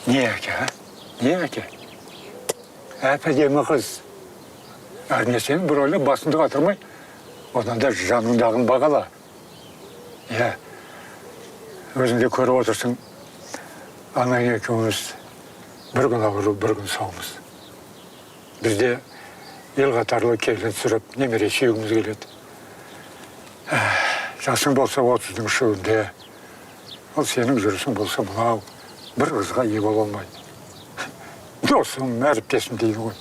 Не әке, а? Не әке? Әп-әдемі қыз. Әр нәрсені бір ойлап басыңды қатырмай, одан да жаныңдағын бағала. Өзіңде көріп отырсың, анаң екеуміз бір күн ауыру, бір күн саумыз. Бізде ел қатарлы келін сүріп, немере сүйегіміз келеді. Жасың болса 30-дің үшеуінде, ал сенің жүрісің болса бұлау, бір қызға ие бола алмайды. Досым, әріптесім дейді ғой.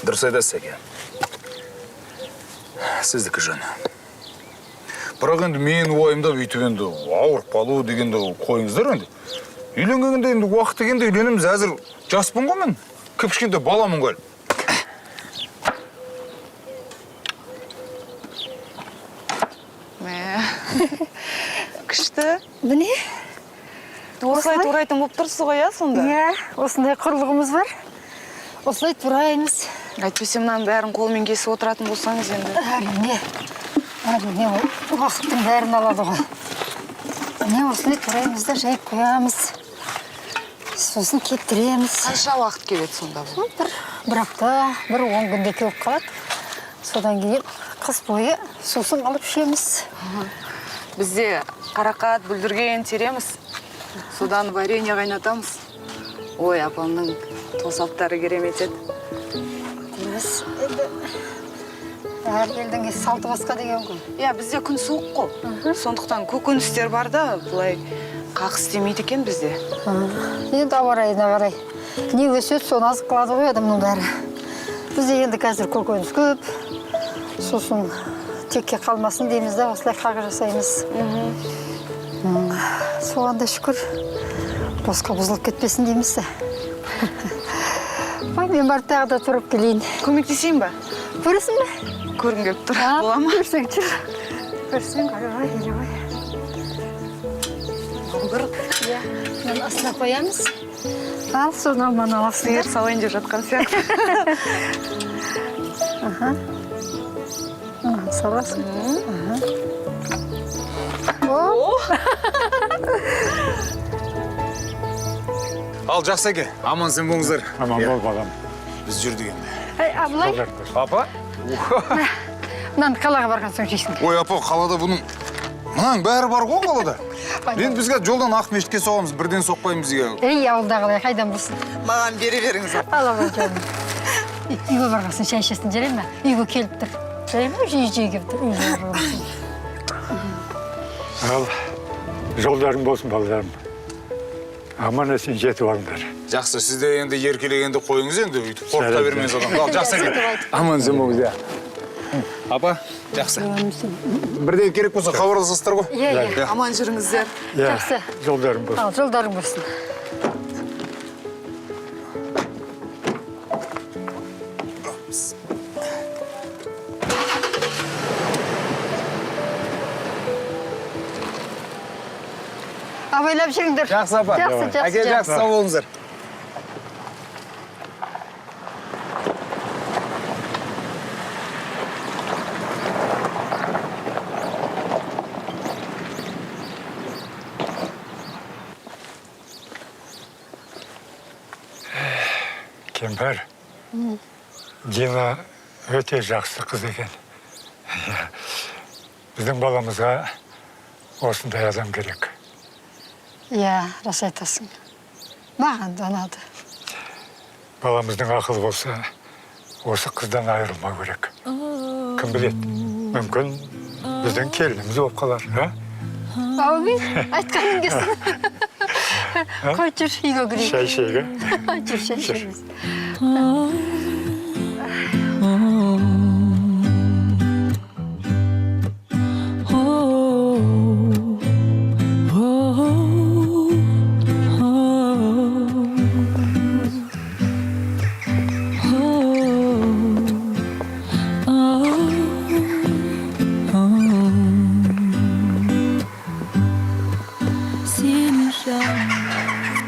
Дұрыс айтасыз, әке. Сіздікі жаны. Бірақ енді мен ойымда өйтіп енді ауырып қалу дегенде қойыңыздар енді. Үйленгенде енді уақыт дегенде үйленеміз, әзір жаспын ғой мен. кішкентай баламын ғой. Күшті. Міне. Осылай турайтын болып тұрсыз ғой, иә, сонда? Иә, осындай құрлығымыз бар. Осылай тураймыз. Әйтпесе мынаның бәрін қолмен кесіп отыратын болсаңыз енді. Әрине, уақыттың бәрін алады ғой. Міне осылай тураймыз да жайып қоямыз. Сосын кептіреміз. Қанша уақыт келеді сонда бұл? Бір апта, 10 күнде келіп қалады. Содан кейін қыс бойы сусын алып ішеміз. Бізде қарақат, бүлдірген тереміз. Содан варенье қайнатамыз. Ой, апамның тосаптары керемет еді. Біз әр елдің салты басқа деген ғой. Иә, бізде күн суық қой. Сондықтан көкөністер бар да, бұлай қақ істемейді екен бізде. Енді ауа райына қарай. Не өседі, соны азық қылады ғой адамның бәрі. Бізде енді қазір көкөніс көп. Сосын текке қалмасын дейміз да, осылай қағы жасаймыз. Соған да шүкір, босқа бұзылып кетпесін дейміз де. Мен барып тағы да тұрып келейін. Көмектесейін ба? Көресің бе? Көргім келіп тұр. Бола ма? Көрсең жүр. Көрсең, қарағай, елебай. Бұлдыр. Иә, мен астына қоямыз. Ал, соны алман аласың. Сиыр салайын деп жатқан сияқты. Саласың. Ал жақсы әке, аман сен болыңыздар. Аман бол, балам. Біз жүрдік енді. Ай, Абылай. Апа? Мынаны қалаға барған соң жейсің. Ой, апа, қалада бұның... Мұнаң бәрі бар ғой қалада. Енді бізге жолдан Ақмешітке соғамыз, бірден соқпаймыз бізге. Ей, ауылдағылай, қайдан болсын? Маған бере беріңіз. Алама жаным. Үйге барғасын, шай ішесін жарай ма? Үйге келіп тұр. Жарай ма? Жиі келіп тұр. Үйге барғасын. Ал, жолдарың болсын, балаларым. Аман есен жетіп алыңдар. Жақсы, сізде енді еркелегенді қойыңыз енді, өйтіп қорқыта бермеңіз адам. Ал, жақсы әке. Аман сен болыңыз, иә. Апа, жақсы. Бірден керек болса хабарласасыздар ғой. Иә. Аман жүріңіздер. Жақсы. Жолдарың болсын. Ал, жолдарың болсын. Абайлап жүріңдер. Жақсы, апа. Әке, жақсы, сау болыңыздар. Кемпір, Дина өте жақсы қыз екен. Біздің баламызға осындай адам керек. Иә, рас айтасың. Маған да ұнады. Баламыздың ақылы болса, осы қыздан айырылмау керек. Кім біледі, мүмкін біздің келініміз болып қалар, а? Ауыл, айтқаның келсін. Қой жүр, үйге кірейік. Шай ішейік, а? Жүр, шай ішеміз.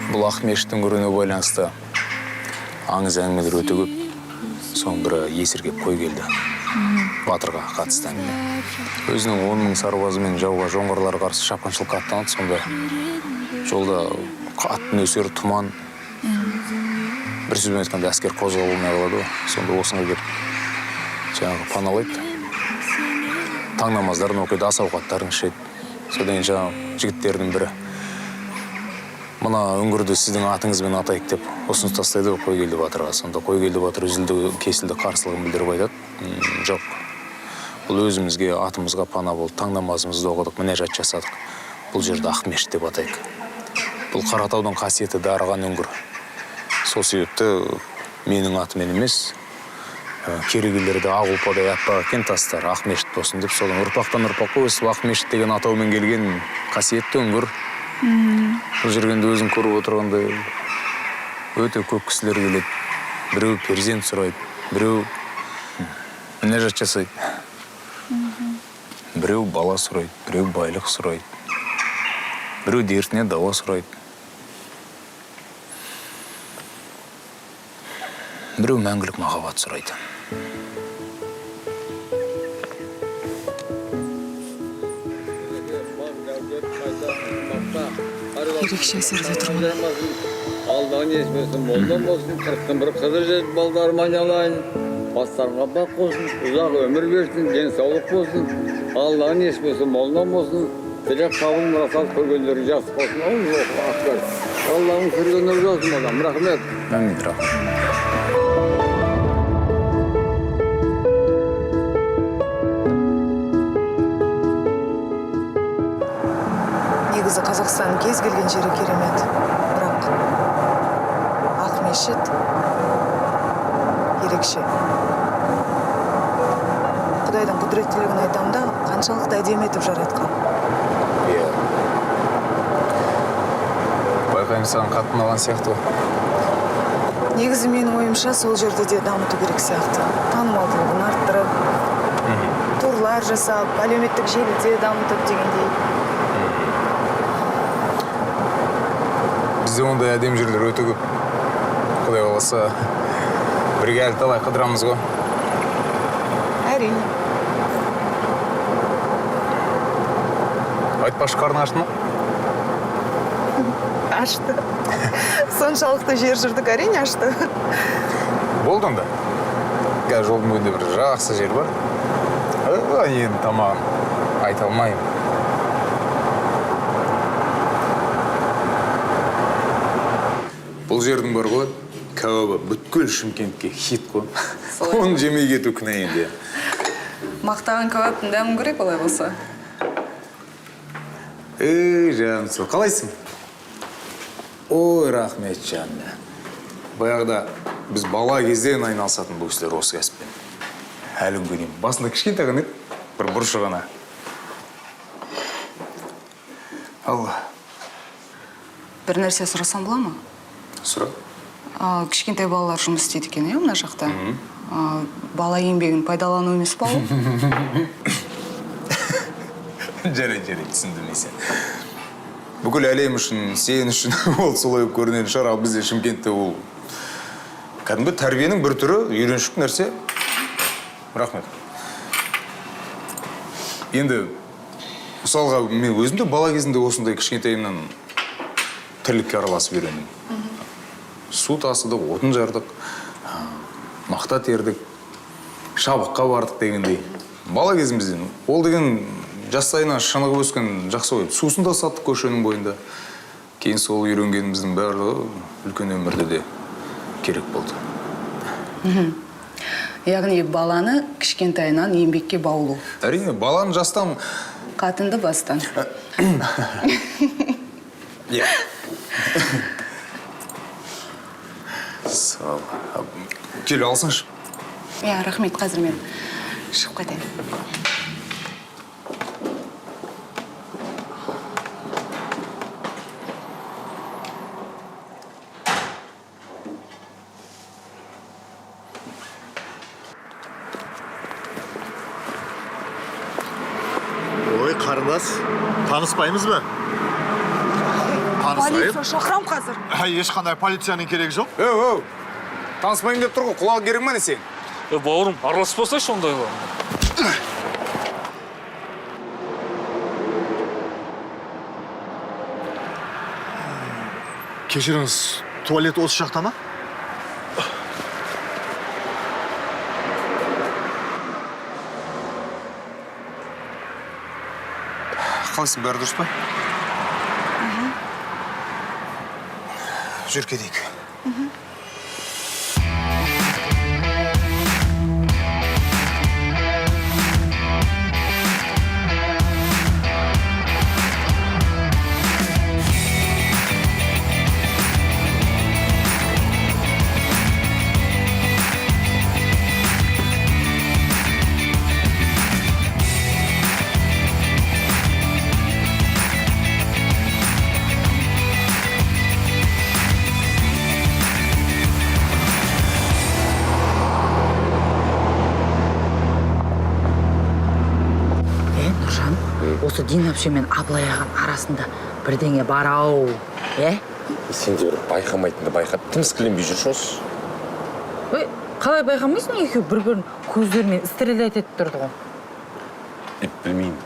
Бұл Ақмешіттің көріне байланысты аңыз әңгімелер өте көп. Соның бірі есіркеп қой келді. Батырға қатысты әңгіме. Өзінің 10 мың сарбазымен жауға жоңғарларға қарсы шапқыншылыққа аттанады. Сонда жолда ат нөсер, тұман. Бір сөзбен айтқанда әскер қозғала болмай қалады ғой. Сонда осыны келіп жаңағы паналайды. Таң намаздарын оқиды, ас ауқаттарын ішеді. Содан жаңағы жігіттердің бірі мына үңгірді сіздің атыңызбен атайық деп ұсыныс тастайды ғой Қойгелді батырға. Сонда Қойгелді батыр үзілді кесілді қарсылығын білдіріп айтады. Жоқ, бұл өзімізге атымызға пана болды, таң намазымызды оқыдық, мінәжат жасадық. Бұл жерді Ақмешіт деп атайық. Бұл Қаратаудың қасиеті дарыған үңгір. Сол себепті менің атымен емес, керегелерді ақ ұлпадай аппақ екен тастар, Ақмешіт болсын деп, содан ұрпақтан ұрпаққа өсіп Ақмешіт деген атаумен келген қасиетті үңгір. Бұл жүргенде өзің көріп отырғандай өте көп кісілер келеді. біреу перзент сұрайды, біреу мінәжат жасайды. Біреу бала сұрайды, біреу байлық сұрайды. Біреу дертіне дауа сұрайды. Біреу мәңгілік махаббат сұрайды. Ерекше әсерде тұрмын. Алдан есмесін, молдан болсын, 41 қызы жетіп балдарым айналайын. Бастарыңа бақ болсын, ұзақ өмір берсін, денсаулық болсын. Алдан есмесін, молдан болсын, тілек қабыл мұрасат көргендері жас болсын. Аллахың көргендері болсын, мадам. Рахмет. Әмин, рахмет. Негізі Қазақстанның кез келген жері керемет. Бірақ Ақмешіт ерекше. Құдайдың құдіреттілігін айтамын да, қаншалықты әдемі етіп жаратқан. Иә. Байқаймын, саған қатты ұнаған сияқты. Негізі менің ойымша сол жерде де дамыту керек сияқты. Танымалдылығын арттырып, турлар жасап, әлеуметтік желіде дамытып дегендей. Бізде ондай әдем жерлер өте көп. Құдай қаласа, бірге әлі талай қыдырамыз ғой. Әрине. Айтпашы, қарның ашты ма? Ашты. Соншалықты жер жүрдік, әрине ашты. Болды онда. Қазір жолдың бойында бір жақсы жер бар. Енді тамағын айта алмаймын. Бұл жердің бар ғой, кәуабы бүткіл Шымкентке хит қой. Оны жемей кету күнә енді. Мақтаған кәуаптың дәмін көрек олай болса. Жаным, қалайсың? Ой, рахмет, жаным. Баяғыда біз бала кезден айналысатын бұл кісілер осы кәсіппен. Әлі күнге дейін. Басында кішкентай ғана еді, бір бұрышы ғана. Алла. Бір нәрсе сұрасам бола ма? Сұра. Кішкентай балалар жұмыс істейді екен, мына жақта. Бала еңбегін пайдалану емес па ол? Жарайды, түсіндім сен. Бүкіл әлем үшін, сен үшін ол солай көрінетін шығар, ал бізде Шымкентте ол кәдімгі тәрбиенің бір түрі, үйреншік нәрсе. Рахмет. Енді, мысалға, мен өзімде бала кезінде осындай кішкентайымнан тірлікке араласып үйрендім. Су тасыдық, отын жардық, мақта тердік, шабыққа бардық дегендей. Бала кезімізден. Ол деген жастайынан шынығып өскен жақсы ой. Сусын да саттық көшенің бойында. Кейін сол үйренгеніміздің барлығы үлкен өмірде де керек болды. Яғни баланы кішкентайынан еңбекке баулу. Әрине, баланы жастан... Қатынды бастан. Иә. Сау. Кел, алсаңшы. Иә, рахмет, қазір мен шығып қайтайын. Ой, қарындас, таныспаймыз ба? Полиция шақырам қазір. Ешқандай полицияның керегі жоқ. Өу, таныспаймын деп тұр ғой, құлағы керек ма не сен? Бауырым, араласып болсайшы ондайға. Кешіріңіз, туалет осы жақта ма? Қалайсың, бәрі дұрыс па? Жүр кетейік. осы Динапше мен Абылай ағаның арасында бірдеңе бар-ау, Сен де бір байқамайтынды байқап, тіміскіленбей жүрші осы. Ой, қалай байқамайсың, екеуі бір-бірін көздерімен стрелять етіп тұрды ғой. Білмеймін.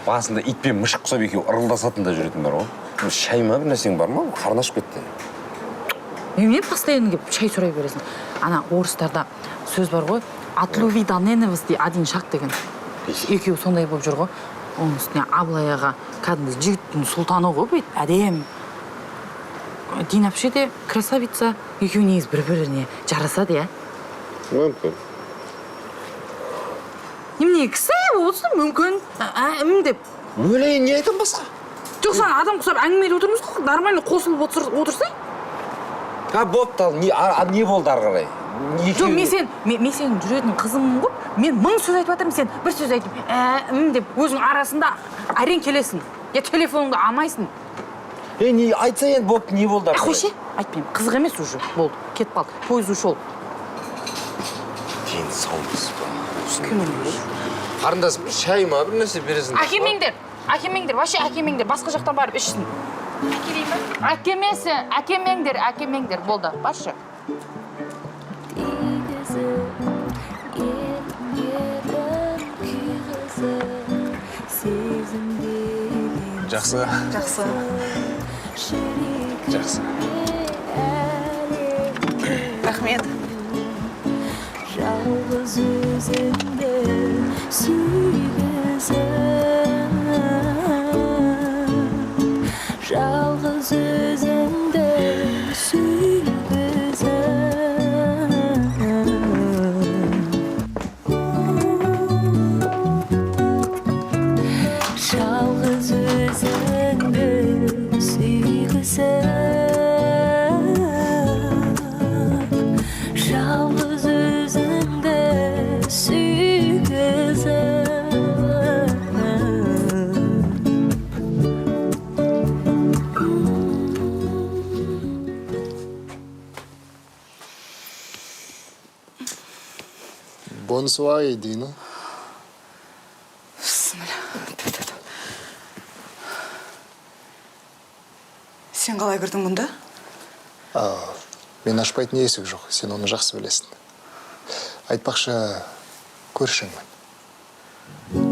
Басында ит пен мышық құсап екеуі ырылдасатын да жүретін бар ғой. Шай ма, бір нәрсең бар ма? Қарны ашып кетті. Мен постоянно келіп шай сұрай бересің. Ана орыстарда сөз бар ғой, от любви до ненависти один шаг деген. Екеуі сондай болып жүр ғой. Оның үстіне Абылай аға кәдімгі жігіттің сұлтаны ғой, бейт, әдем. Динапше де красавица, екеуі негіз бір-біріне жарасады, Мүмкін. Немене кісі болсын, мүмкін. Деп. Өлейін, не айтам басқа? Жоқ, сан адам құсап әңгімелі отырмыз ғой, нормально қосылып отырсай. Бопты ал, не болды ары қарай? Жоқ, мен сен жүретін қызымын ғой, мен 1000 сөз айтып жатырмын, сен бір сөз айтып, деп өзің арасында әрең келесің. Телефоныңды алмайсың. Не айтса енді бопты, не болды ары қарай? Қойшы, айтпаймын, қызық емес уже, болды, кетіп қалды, пойыз ушел. Дені саумыз ба? Қарындасым, шай ма, бір нәрсе бересің? Әкемеңдер, вообще әкемеңдер, басқа жақтан барып ішсін. Әкемеңдер, болды, баршы. Жақсы. Рахмет. Жалғыз өзіңді сүйгізіп, жалғыз өзіңді жалғыз өзіңді сүйгізіп, жалғыз өзіңді Бонсуай, Дина. Сен қалай кірдің мұнда? Мен ашпайтын есік жоқ, сен оны жақсы білесің. Айтпақшы, көршіңмін.